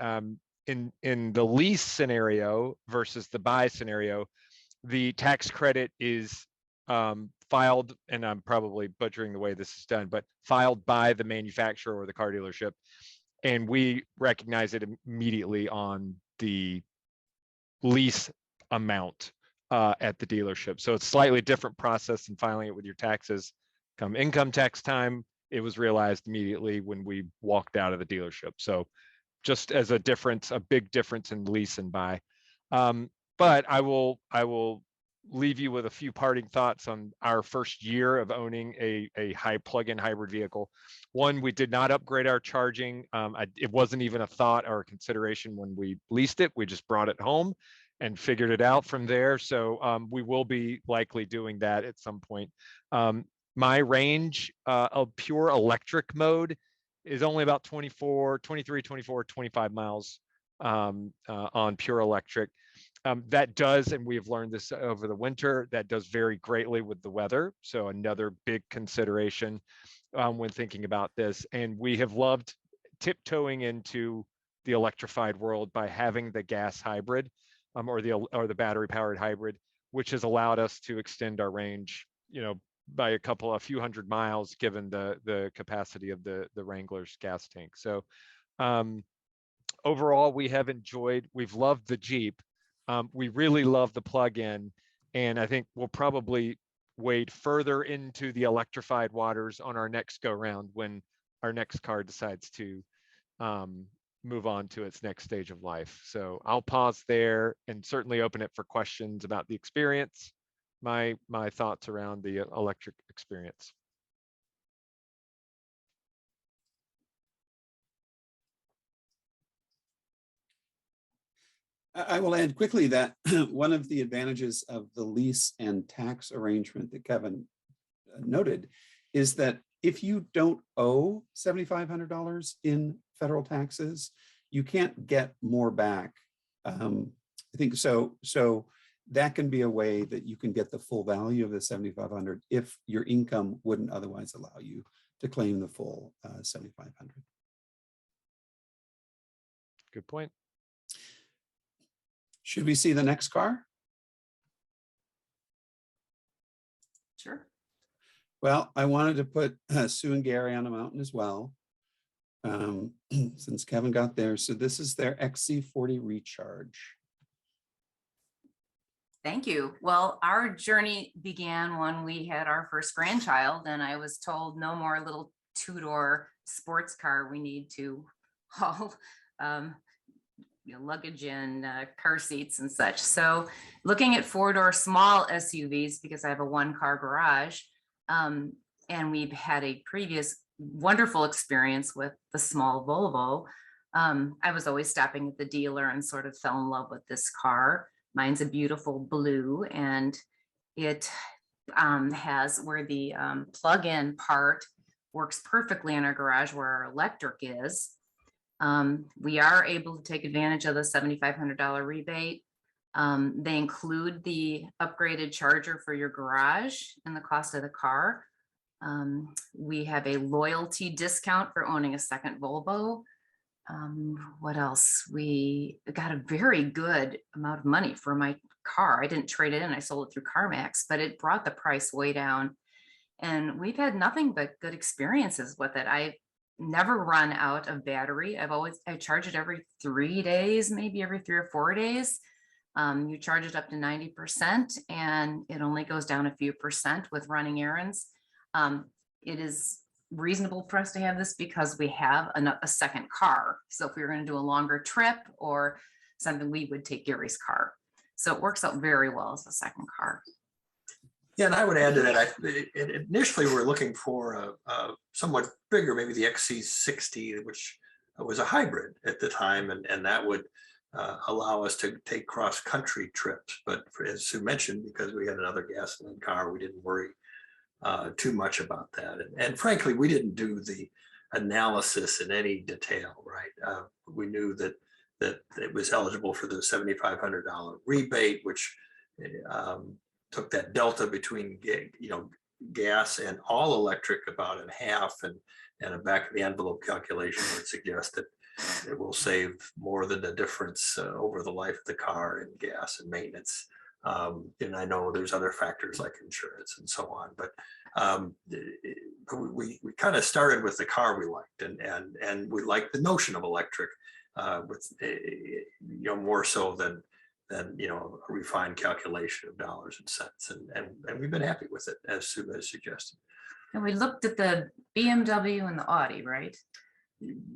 in the lease scenario versus the buy scenario, the tax credit is filed, and I'm probably butchering the way this is done, but filed by the manufacturer or the car dealership, and we recognize it immediately on the lease amount at the dealership. So it's slightly different process than filing it with your taxes. Come income tax time, it was realized immediately when we walked out of the dealership. So just as a difference, a big difference in lease and buy. But I will leave you with a few parting thoughts on our first year of owning a high plug-in hybrid vehicle. One, we did not upgrade our charging. It wasn't even a thought or a consideration when we leased it. We just brought it home and figured it out from there. So we will be likely doing that at some point. My range of pure electric mode is only about 23, 24, 25 miles on pure electric. That does, and we've learned this over the winter, that does vary greatly with the weather. So another big consideration when thinking about this. And we have loved tiptoeing into the electrified world by having the gas hybrid or the battery powered hybrid, which has allowed us to extend our range, by a few hundred miles, given the capacity of the Wrangler's gas tank. So overall, we've loved the Jeep. We really love the plug-in, and I think we'll probably wade further into the electrified waters on our next go round when our next car decides to move on to its next stage of life. So I'll pause there and certainly open it for questions about the experience, my thoughts around the electric experience. I will add quickly that one of the advantages of the lease and tax arrangement that Kevin noted is that if you don't owe $7,500 in federal taxes, you can't get more back. I think so that can be a way that you can get the full value of the $7,500 if your income wouldn't otherwise allow you to claim the full $7,500. Good point. Should we see the next car? Sure. Well, I wanted to put Sue and Gary on a mountain as well, since Kevin got there. So this is their XC40 Recharge. Thank you. Well, our journey began when we had our first grandchild, and I was told no more little two-door sports car. We need to haul luggage and car seats and such. So looking at four-door small SUVs, because I have a one-car garage, and we've had a previous wonderful experience with the small Volvo. I was always stopping at the dealer and sort of fell in love with this car. Mine's a beautiful blue, and it has where the plug-in part works perfectly in our garage where our electric is. We are able to take advantage of the $7,500 rebate. They include the upgraded charger for your garage and the cost of the car. We have a loyalty discount for owning a second Volvo. What else? We got a very good amount of money for my car. I didn't trade it in, I sold it through CarMax, but it brought the price way down. And we've had nothing but good experiences with it. I've never run out of battery. I charge it every 3 days, maybe every 3 or 4 days. You charge it up to 90% and it only goes down a few percent with running errands. It is reasonable for us to have this because we have a second car. So if we were going to do a longer trip or something, we would take Gary's car. So it works out very well as a second car. Yeah, and I would add to that, initially we were looking for a somewhat bigger, maybe the XC60, which was a hybrid at the time, and that would allow us to take cross-country trips. But as Sue mentioned, because we had another gasoline car, we didn't worry too much about that. And frankly, we didn't do the analysis in any detail, right? We knew that it was eligible for the $7,500 rebate, which took that delta between gas and all electric about in half, and a back of the envelope calculation would suggest that it will save more than the difference over the life of the car in gas and maintenance. And I know there's other factors like insurance and so on, but we kind of started with the car we liked, and we liked the notion of electric with more so than a refined calculation of dollars and cents, and we've been happy with it, as Sue has suggested. And we looked at the BMW and the Audi, right?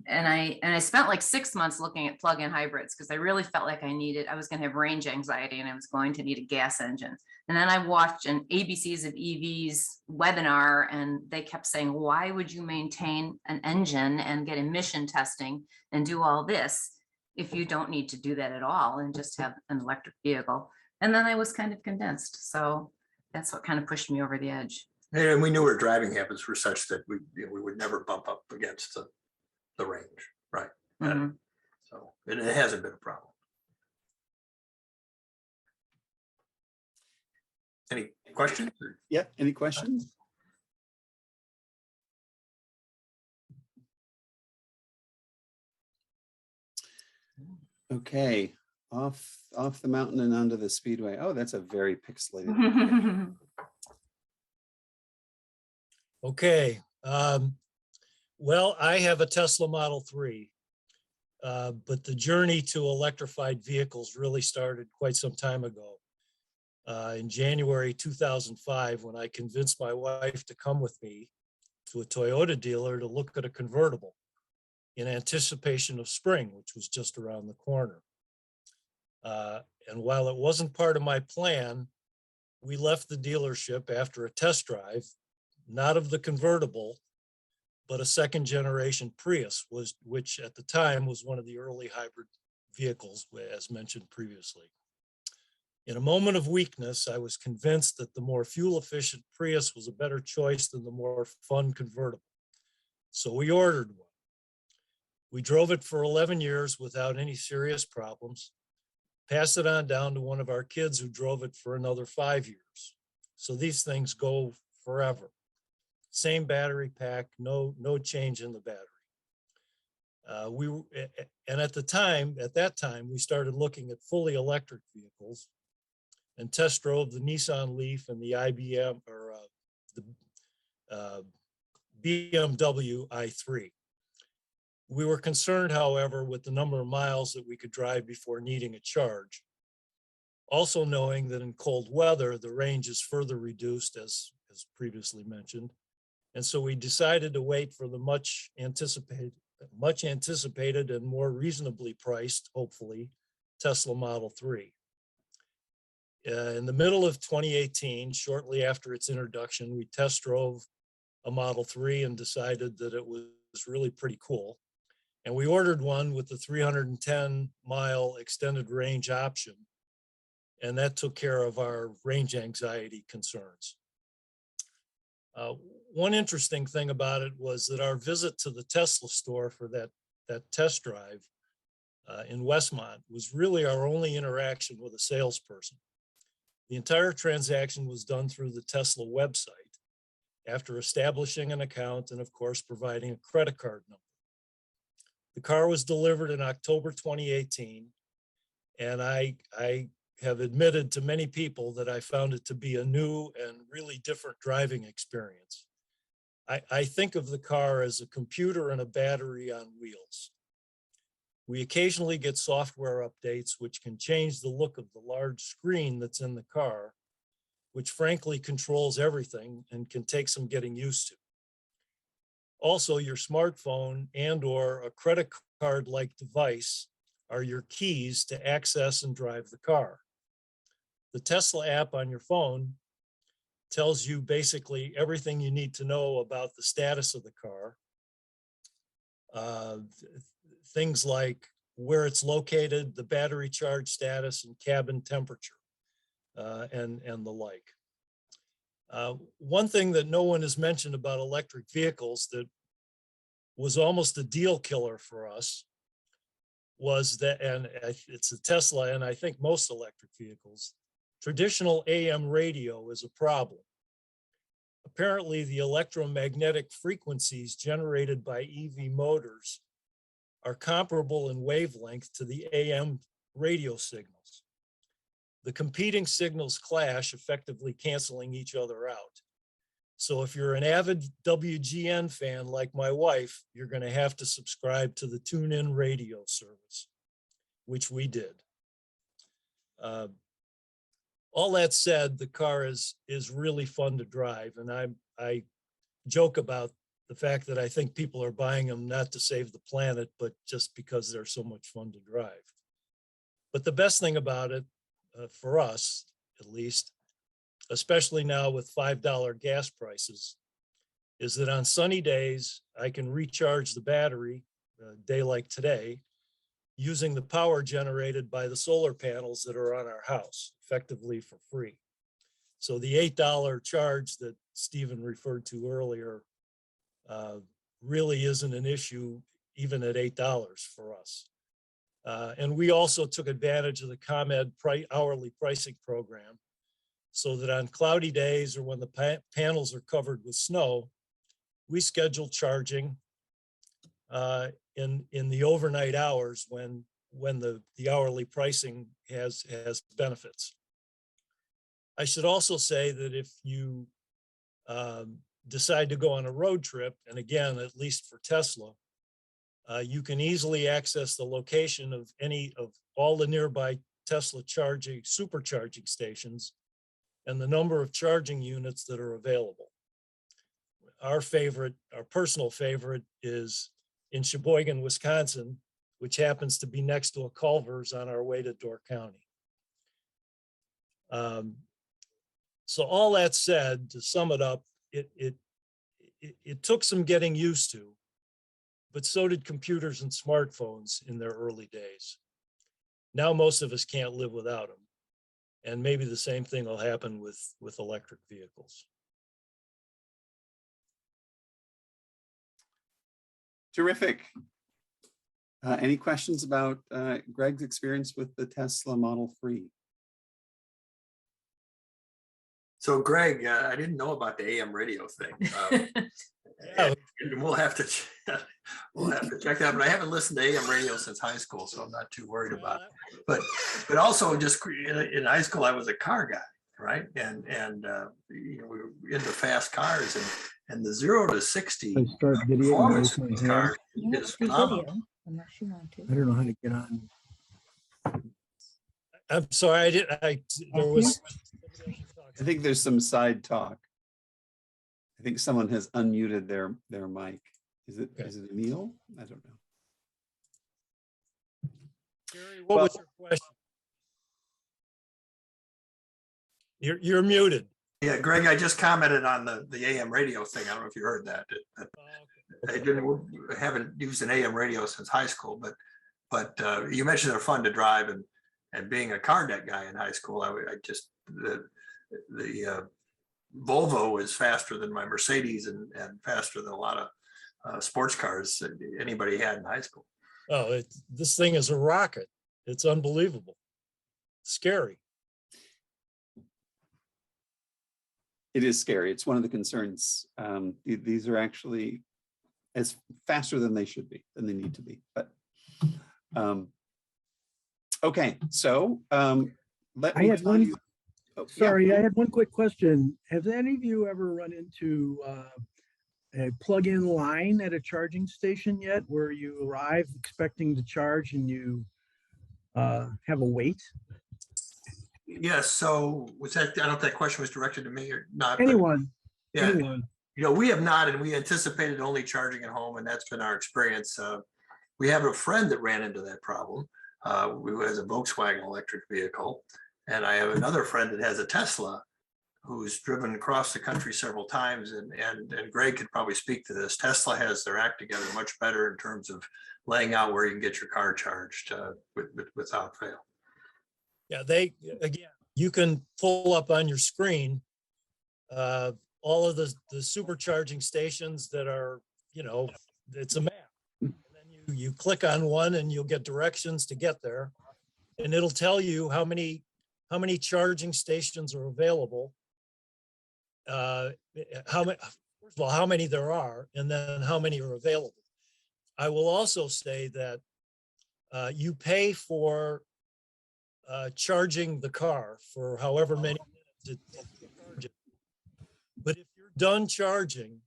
And I spent like 6 months looking at plug-in hybrids because I really felt like I was going to have range anxiety and I was going to need a gas engine. And then I watched an ABCs of EVs webinar, and they kept saying, why would you maintain an engine and get emission testing and do all this if you don't need to do that at all and just have an electric vehicle? And then I was kind of convinced. So that's what kind of pushed me over the edge. And we knew our driving habits were such that we would never bump up against the range, right? Mm-hmm. So and it hasn't been a problem. Any questions? Yeah, any questions? Okay, off the mountain and onto the speedway. Oh, that's a very pixelated. Okay. Well, I have a Tesla Model 3, but the journey to electrified vehicles really started quite some time ago. In January 2005, when I convinced my wife to come with me to a Toyota dealer to look at a convertible in anticipation of spring, which was just around the corner. And while it wasn't part of my plan, we left the dealership after a test drive, not of the convertible, but a second generation Prius, which at the time was one of the early hybrid vehicles, as mentioned previously. In a moment of weakness, I was convinced that the more fuel efficient Prius was a better choice than the more fun convertible. So we ordered one. We drove it for 11 years without any serious problems, passed it on down to one of our kids who drove it for another 5 years. So these things go forever. Same battery pack, no change in the battery. And at that time, we started looking at fully electric vehicles and test drove the Nissan Leaf and the IBM or the BMW i3. We were concerned, however, with the number of miles that we could drive before needing a charge. Also knowing that in cold weather, the range is further reduced, as previously mentioned. And so we decided to wait for the much anticipated and more reasonably priced, hopefully, Tesla Model 3. In the middle of 2018, shortly after its introduction, we test drove a Model 3 and decided that it was really pretty cool. And we ordered one with the 310-mile extended range option. And that took care of our range anxiety concerns. Uh, One interesting thing about it was that our visit to the Tesla store for that test drive in Westmont was really our only interaction with a salesperson. The entire transaction was done through the Tesla website after establishing an account and, of course, providing a credit card number. The car was delivered in October 2018, and I have admitted to many people that I found it to be a new and really different driving experience. I think of the car as a computer and a battery on wheels. We occasionally get software updates which can change the look of the large screen that's in the car, which frankly controls everything and can take some getting used to. Also, your smartphone and/or a credit card-like device are your keys to access and drive the car. The Tesla app on your phone tells you basically everything you need to know about the status of the car. Things like where it's located, the battery charge status, and cabin temperature, and the like. One thing that no one has mentioned about electric vehicles that was almost a deal killer for us was that, and it's a Tesla, and I think most electric vehicles, traditional AM radio is a problem. Apparently, the electromagnetic frequencies generated by EV motors are comparable in wavelength to the AM radio signals. The competing signals clash, effectively canceling each other out. So if you're an avid WGN fan like my wife, you're going to have to subscribe to the TuneIn radio service, which we did. All that said, the car is really fun to drive, and I joke about the fact that I think people are buying them not to save the planet, but just because they're so much fun to drive. But the best thing about it, for us at least, especially now with $5 gas prices, is that on sunny days, I can recharge the battery, a day like today, using the power generated by the solar panels that are on our house, effectively for free. So the $8 charge that Stephen referred to earlier really isn't an issue even at $8 for us. And we also took advantage of the ComEd hourly pricing program so that on cloudy days or when the panels are covered with snow, we schedule charging in the overnight hours when the hourly pricing has benefits. I should also say that if you decide to go on a road trip, and again, at least for Tesla, you can easily access the location of any of all the nearby Tesla supercharging stations and the number of charging units that are available. Our personal favorite is in Sheboygan, Wisconsin, which happens to be next to a Culver's on our way to Door County. So all that said, to sum it up, it took some getting used to, but so did computers and smartphones in their early days. Now most of us can't live without them. And maybe the same thing will happen with electric vehicles. Terrific. Any questions about Greg's experience with the Tesla Model 3? So Greg, I didn't know about the AM radio thing. Yeah. And we'll have to check that. But I haven't listened to AM radio since high school, so I'm not too worried about it. But also just in high school, I was a car guy, right? And you know, we were into fast cars, and the 0 to 60 performance of these cars is phenomenal. Unless you want to. I don't know how to get on. I'm sorry, there was. I think there's some side talk. I think someone has unmuted their mic. Is it Emil? I don't know. Gary, what was your question? You're muted. Yeah, Greg, I just commented on the AM radio thing. I don't know if you heard that. I haven't used an AM radio since high school, but you mentioned they're fun to drive, and being a car deck guy in high school, I just the Volvo is faster than my Mercedes and faster than a lot of sports cars that anybody had in high school. Oh, this thing is a rocket. It's unbelievable. Scary. It is scary. It's one of the concerns. These are actually as faster than they should be, than they need to be. But okay, so let I me had tell one. you. Oh, yeah. Sorry, I had one quick question. Have any of you ever run into a plug-in line at a charging station yet, where you arrive expecting to charge and you have a wait? Yes. So was that, I don't know if that question was directed to me or not. but Anyone? Yeah. Anyone? We have not, and we anticipated only charging at home, and that's been our experience. We have a friend that ran into that problem, who has a Volkswagen electric vehicle, and I have another friend that has a Tesla, who's driven across the country several times, and Greg could probably speak to this. Tesla has their act together much better in terms of laying out where you can get your car charged without fail. Yeah, again, you can pull up on your screen all of the supercharging stations that are, it's a map. And then you click on one and you'll get directions to get there. And it'll tell you how many charging stations are available. First of all, how many there are, and then how many are available. I will also say that you pay for charging the car for however many minutes it charges. But if you're done charging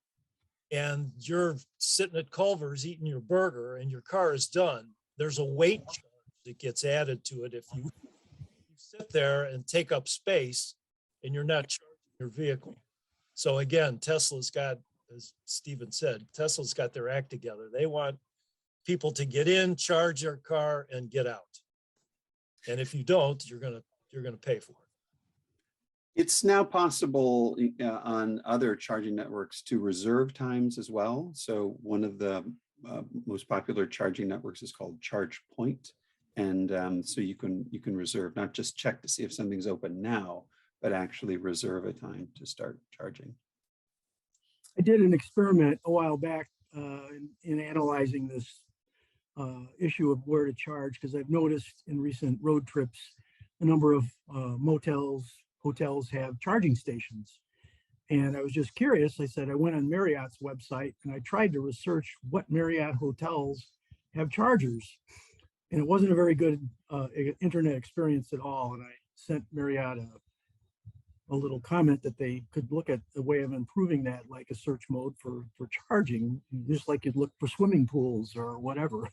and you're sitting at Culver's eating your burger and your car is done, there's a weight charge that gets added to it if you sit there and take up space and you're not charging your vehicle. So again, Tesla's got, as Stephen said, Tesla's got their act together. They want people to get in, charge their car, and get out. And if you don't, you're gonna pay for it. It's now possible on other charging networks to reserve times as well. So one of the most popular charging networks is called ChargePoint, and so you can reserve, not just check to see if something's open now, but actually reserve a time to start charging. I did an experiment a while back in analyzing this issue of where to charge, because I've noticed in recent road trips a number of hotels have charging stations. And I was just curious. I said, I went on Marriott's website and I tried to research what Marriott hotels have chargers. And it wasn't a very good internet experience at all. And I sent Marriott a little comment that they could look at the way of improving that, like a search mode for charging, just like you'd look for swimming pools or whatever.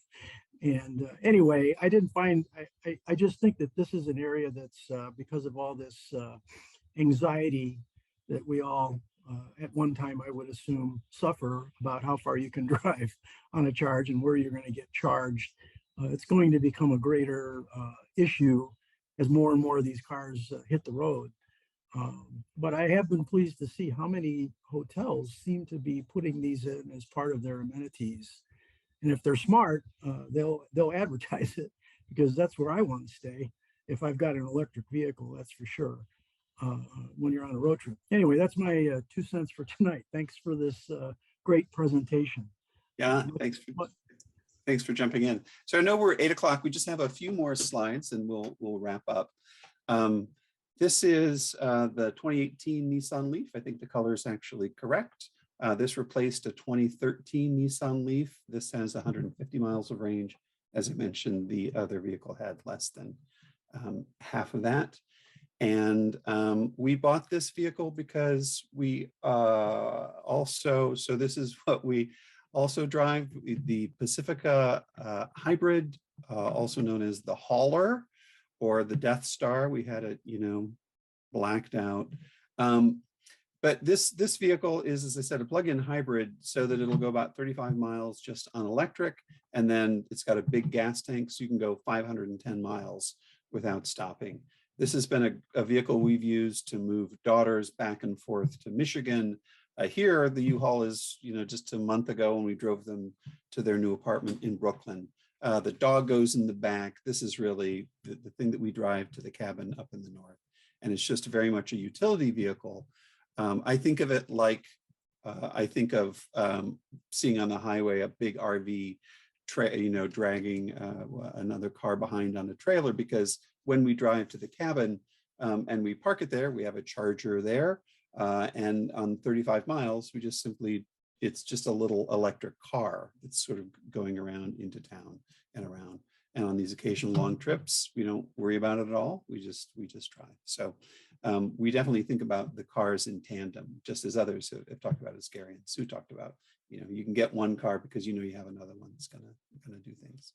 And anyway, I didn't find, I just think that this is an area that's because of all this anxiety that we all at one time, I would assume, suffer about how far you can drive on a charge and where you're going to get charged. It's going to become a greater issue as more and more of these cars hit the road. But I have been pleased to see how many hotels seem to be putting these in as part of their amenities. And if they're smart, they'll advertise it, because that's where I want to stay. If I've got an electric vehicle, that's for sure, when you're on a road trip. Anyway, that's my 2 cents for tonight. Thanks for this great presentation. Yeah, thanks for jumping in. So I know we're 8 o'clock. We just have a few more slides and we'll wrap up. This is the 2018 Nissan Leaf. I think the color is actually correct. This replaced a 2013 Nissan Leaf. This has 150 miles of range. As I mentioned, the other vehicle had less than half of that. And we bought this vehicle because we so this is what we also drive, the Pacifica hybrid, also known as the Hauler or the Death Star. We had it, blacked out. But this vehicle is, as I said, a plug-in hybrid, so that it'll go about 35 miles just on electric. And then it's got a big gas tank, so you can go 510 miles without stopping. This has been a vehicle we've used to move daughters back and forth to Michigan. Here, the U-Haul is, just a month ago when we drove them to their new apartment in Brooklyn. The dog goes in the back. This is really the thing that we drive to the cabin up in the north. And it's just very much a utility vehicle. I think of it like, I think of seeing on the highway a big RV dragging another car behind on a trailer, because when we drive to the cabin and we park it there, we have a charger there. And on 35 miles, we just simply, it's just a little electric car that's sort of going around into town and around. And on these occasional long trips, we don't worry about it at all. We just drive. So we definitely think about the cars in tandem, just as others have talked about, as Gary and Sue talked about. You know, you can get one car because you know you have another one that's gonna do things.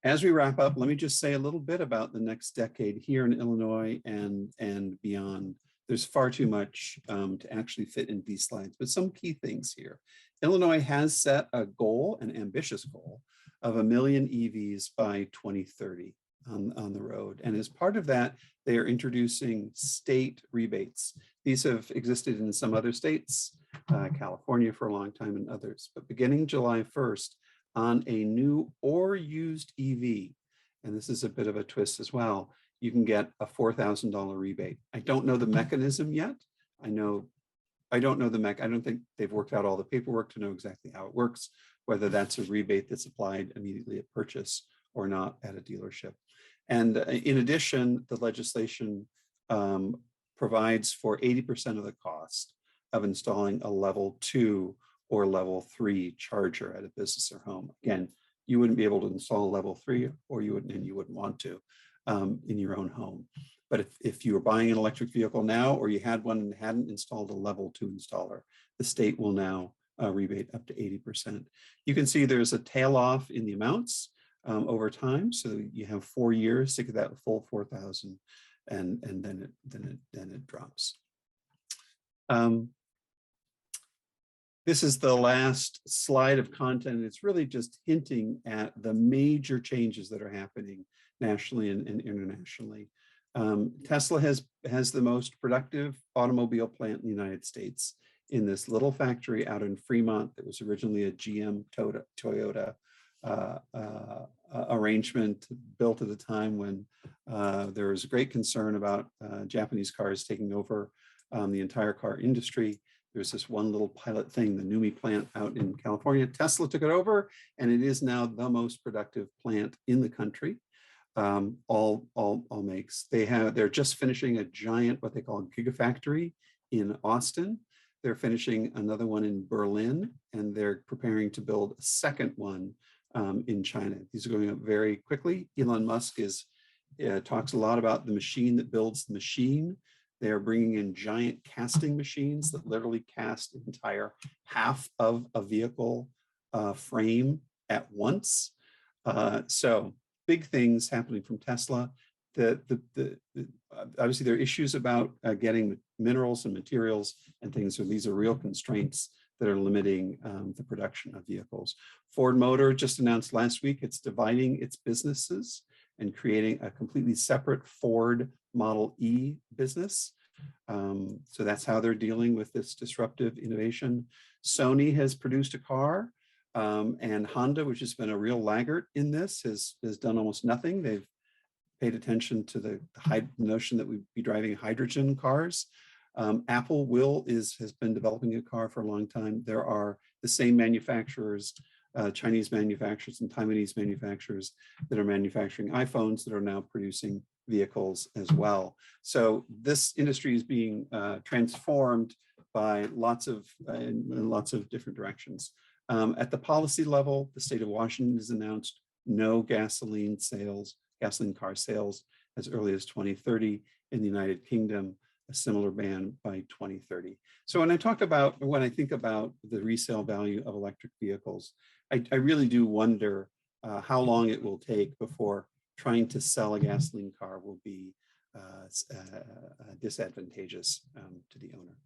As we wrap up, let me just say a little bit about the next decade here in Illinois and beyond. There's far too much to actually fit in these slides, but some key things here. Illinois has set a goal, an ambitious goal, of 1 million EVs by 2030 on the road. And as part of that, they are introducing state rebates. These have existed in some other states, California for a long time and others, but beginning July 1st, on a new or used EV, and this is a bit of a twist as well, you can get a $4,000 rebate. I don't know the mechanism yet. I don't know the I don't think they've worked out all the paperwork to know exactly how it works, whether that's a rebate that's applied immediately at purchase or not at a dealership. And in addition, the legislation provides for 80% of the cost of installing a level 2 or level 3 charger at a business or home. Again, you wouldn't be able to install a level 3, or you wouldn't want to in your own home. But if you were buying an electric vehicle now, or you had one and hadn't installed a level 2 installer, the state will now rebate up to 80%. You can see there's a tail off in the amounts over time. So you have 4 years to get that full 4,000, and then it drops. This is the last slide of content. It's really just hinting at the major changes that are happening nationally and internationally. Tesla has the most productive automobile plant in the United States in this little factory out in Fremont that was originally a GM Toyota arrangement built at a time when there was great concern about Japanese cars taking over the entire car industry. There's this one little pilot thing, the NUMMI plant out in California. Tesla took it over, and it is now the most productive plant in the country. All makes. They're just finishing a giant, what they call a gigafactory in Austin. They're finishing another one in Berlin, and they're preparing to build a second one in China. These are going up very quickly. Elon Musk talks a lot about the machine that builds the machine. They're bringing in giant casting machines that literally cast the entire half of a vehicle frame at once. So big things happening from Tesla. Obviously, there are issues about getting minerals and materials and things. So these are real constraints that are limiting the production of vehicles. Ford Motor just announced last week it's dividing its businesses and creating a completely separate Ford Model E business. So that's how they're dealing with this disruptive innovation. Sony has produced a car, and Honda, which has been a real laggard in this, has done almost nothing. They've paid attention to the notion that we'd be driving hydrogen cars. Apple has been developing a car for a long time. There are the same manufacturers, Chinese manufacturers and Taiwanese manufacturers that are manufacturing iPhones that are now producing vehicles as well. So this industry is being transformed by lots of different directions. At the policy level, the state of Washington has announced no gasoline car sales as early as 2030. In the United Kingdom, a similar ban by 2030. So when I think about the resale value of electric vehicles, I really do wonder how long it will take before trying to sell a gasoline car will be disadvantageous to the owner.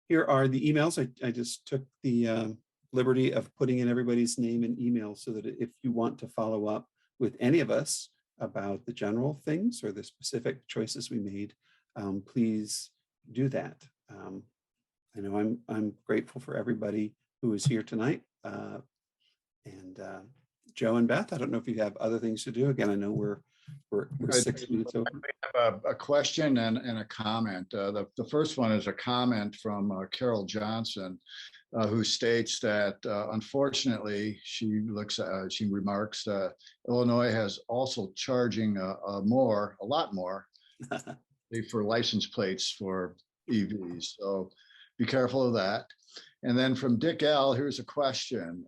Here are the emails. I just took the liberty of putting in everybody's name and email so that if you want to follow up with any of us about the general things or the specific choices we made, please do that. I know I'm grateful for everybody who is here tonight. And Joe and Beth, I don't know if you have other things to do. Again, I know we're we're 6 minutes over. A question and a comment. The first one is a comment from Carol Johnson, who states that unfortunately, she remarks that Illinois has also charging a lot more for license plates for EVs. So be careful of that. And then from Dick L, here's a question.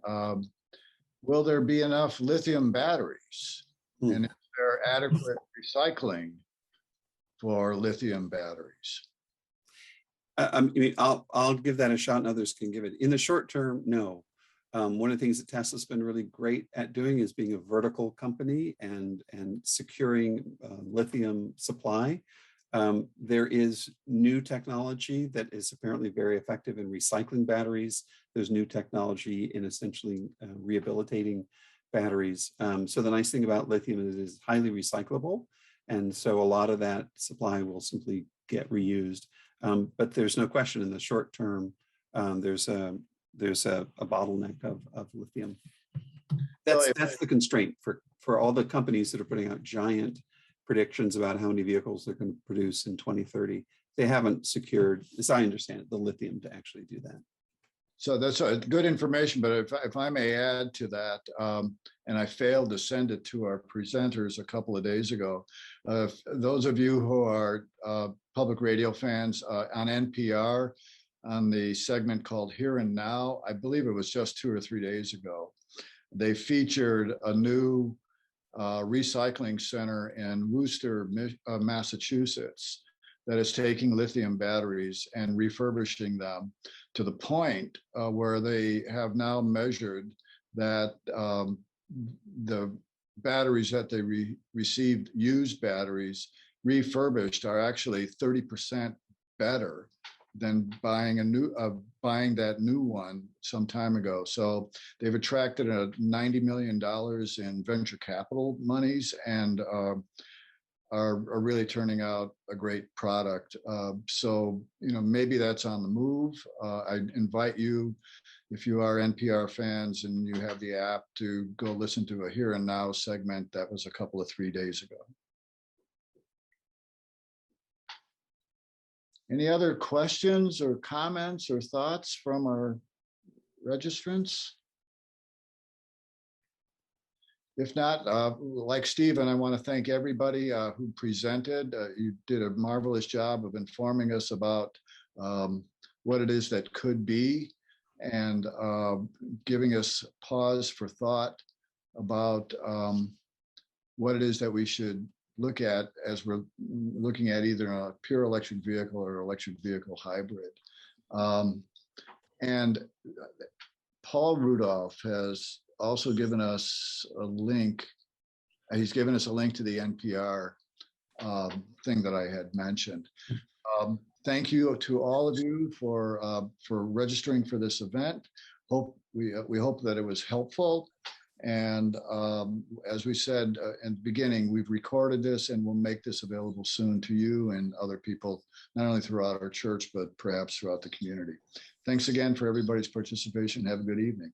Will there be enough lithium batteries? And is there adequate recycling for lithium batteries? I mean, I'll give that a shot and others can give it. In the short term, no. One of the things that Tesla's been really great at doing is being a vertical company and securing lithium supply. There is new technology that is apparently very effective in recycling batteries. There's new technology in essentially rehabilitating batteries. So the nice thing about lithium is it is highly recyclable. And so a lot of that supply will simply get reused. But there's no question in the short term, there's a bottleneck of lithium. That's the constraint for all the companies that are putting out giant predictions about how many vehicles they're going to produce in 2030. They haven't secured, as I understand it, the lithium to actually do that. So that's good information, but if I may add to that, and I failed to send it to our presenters a couple of days ago, those of you who are public radio fans on NPR, on the segment called Here and Now, I believe it was just 2 or 3 days ago, they featured a new recycling center in Worcester, Massachusetts, that is taking lithium batteries and refurbishing them to the point where they have now measured that the batteries that they received, used batteries, refurbished, are actually 30% better than buying that new one some time ago. So they've attracted $90 million in venture capital monies and are really turning out a great product. So, maybe that's on the move. I invite you, if you are NPR fans and you have the app, to go listen to a Here and Now segment that was a couple of 3 days ago. Any other questions or comments or thoughts from our registrants? If not, like Stephen, I want to thank everybody who presented. You did a marvelous job of informing us about what it is that could be, and giving us pause for thought about what it is that we should look at as we're looking at either a pure electric vehicle or electric vehicle hybrid. And Paul Rudolph has also given us a link. He's given us a link to the NPR thing that I had mentioned. Thank you to all of you for registering for this event. We hope that it was helpful. And as we said in the beginning, we've recorded this and we'll make this available soon to you and other people, not only throughout our church, but perhaps throughout the community. Thanks again for everybody's participation. Have a good evening.